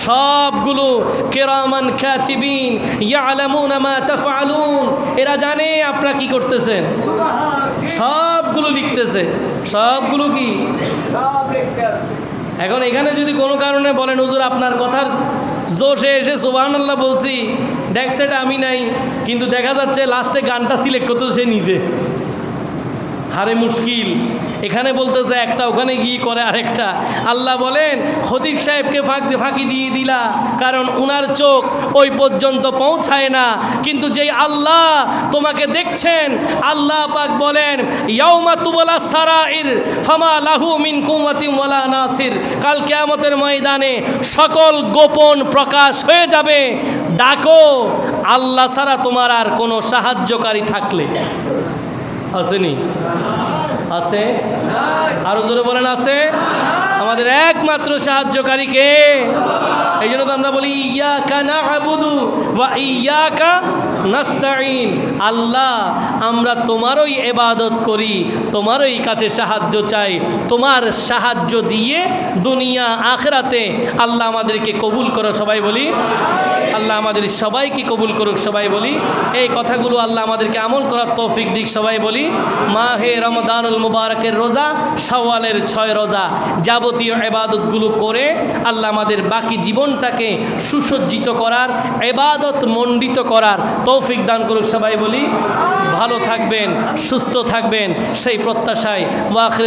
সবগুলো কিরামান কাতিবিন ইয়ালামুনা মা তাফআলুন। এরা জানে আপনারা কি করতেছেন, সবগুলো লিখতেছে। সবগুলো কি সব লিখতে আছে। এখন এখানে যদি কোনো কারণে বলেন হুজুর আপনার কথার জোশে এসে সুবহানাল্লাহ বলছি, ডেকসেট আমি নাই, কিন্তু দেখা যাচ্ছে লাস্টে গানটা সিলেক্ট করতেছে সে নিজে, হারে মুশকিল। এখানে বলতেছে একটা, ওখানে গিয়ে করে আরেকটা। আল্লাহ বলেন খতিব সাহেবকে ফাঁকি দিয়ে দিলা, কারণ উনার চোখ ওই পর্যন্ত পৌঁছায় না, কিন্তু যেই আল্লাহ তোমাকে দেখছেন, আল্লাহ পাক বলেন ইয়াউমা তুবলা সারাইর ফামা লাহু মিন কুওয়াতিন ওয়ালা নাসির। কাল কিয়ামতের ময়দানে সকল গোপন প্রকাশ হয়ে যাবে। ডাকো আল্লাহ ছাড়া তোমার আর কোনো সাহায্যকারী থাকলে আসেনি? আছে? আরো জোরে বলেন আছে? আমাদের একমাত্র সাহায্যকারী কে? এই জন্য তো আমরা বলি ইয়াকা না'বুদু ওয়া ইয়াকা নাস্তাঈন। আল্লাহ আমরা তোমারই ইবাদত করি, তোমারই কাছে সাহায্য চাই, তোমার সাহায্য দিয়ে দুনিয়া আখিরাতে আল্লাহ আমাদেরকে কবুল করো। সবাই বলি আল্লাহ আমাদের সবাইকে কবুল করুক। সবাই বলি এই কথাগুলো আল্লাহ আমাদেরকে আমল করার তৌফিক দিক। সবাই বলি মাহে রমজানুল মুবারকের রোজা, শাওয়ালের 6 রোজা, যাবতীয় ইবাদতগুলো করে আল্লাহ আমাদের বাকি জীবনটাকে সুসজ্জিত করার, ইবাদত মণ্ডিত করার তৌফিক দান করুক। সবাই বলি ভালো থাকবেন, সুস্থ থাকবেন সেই প্রত্যাশায় ওয়া আখির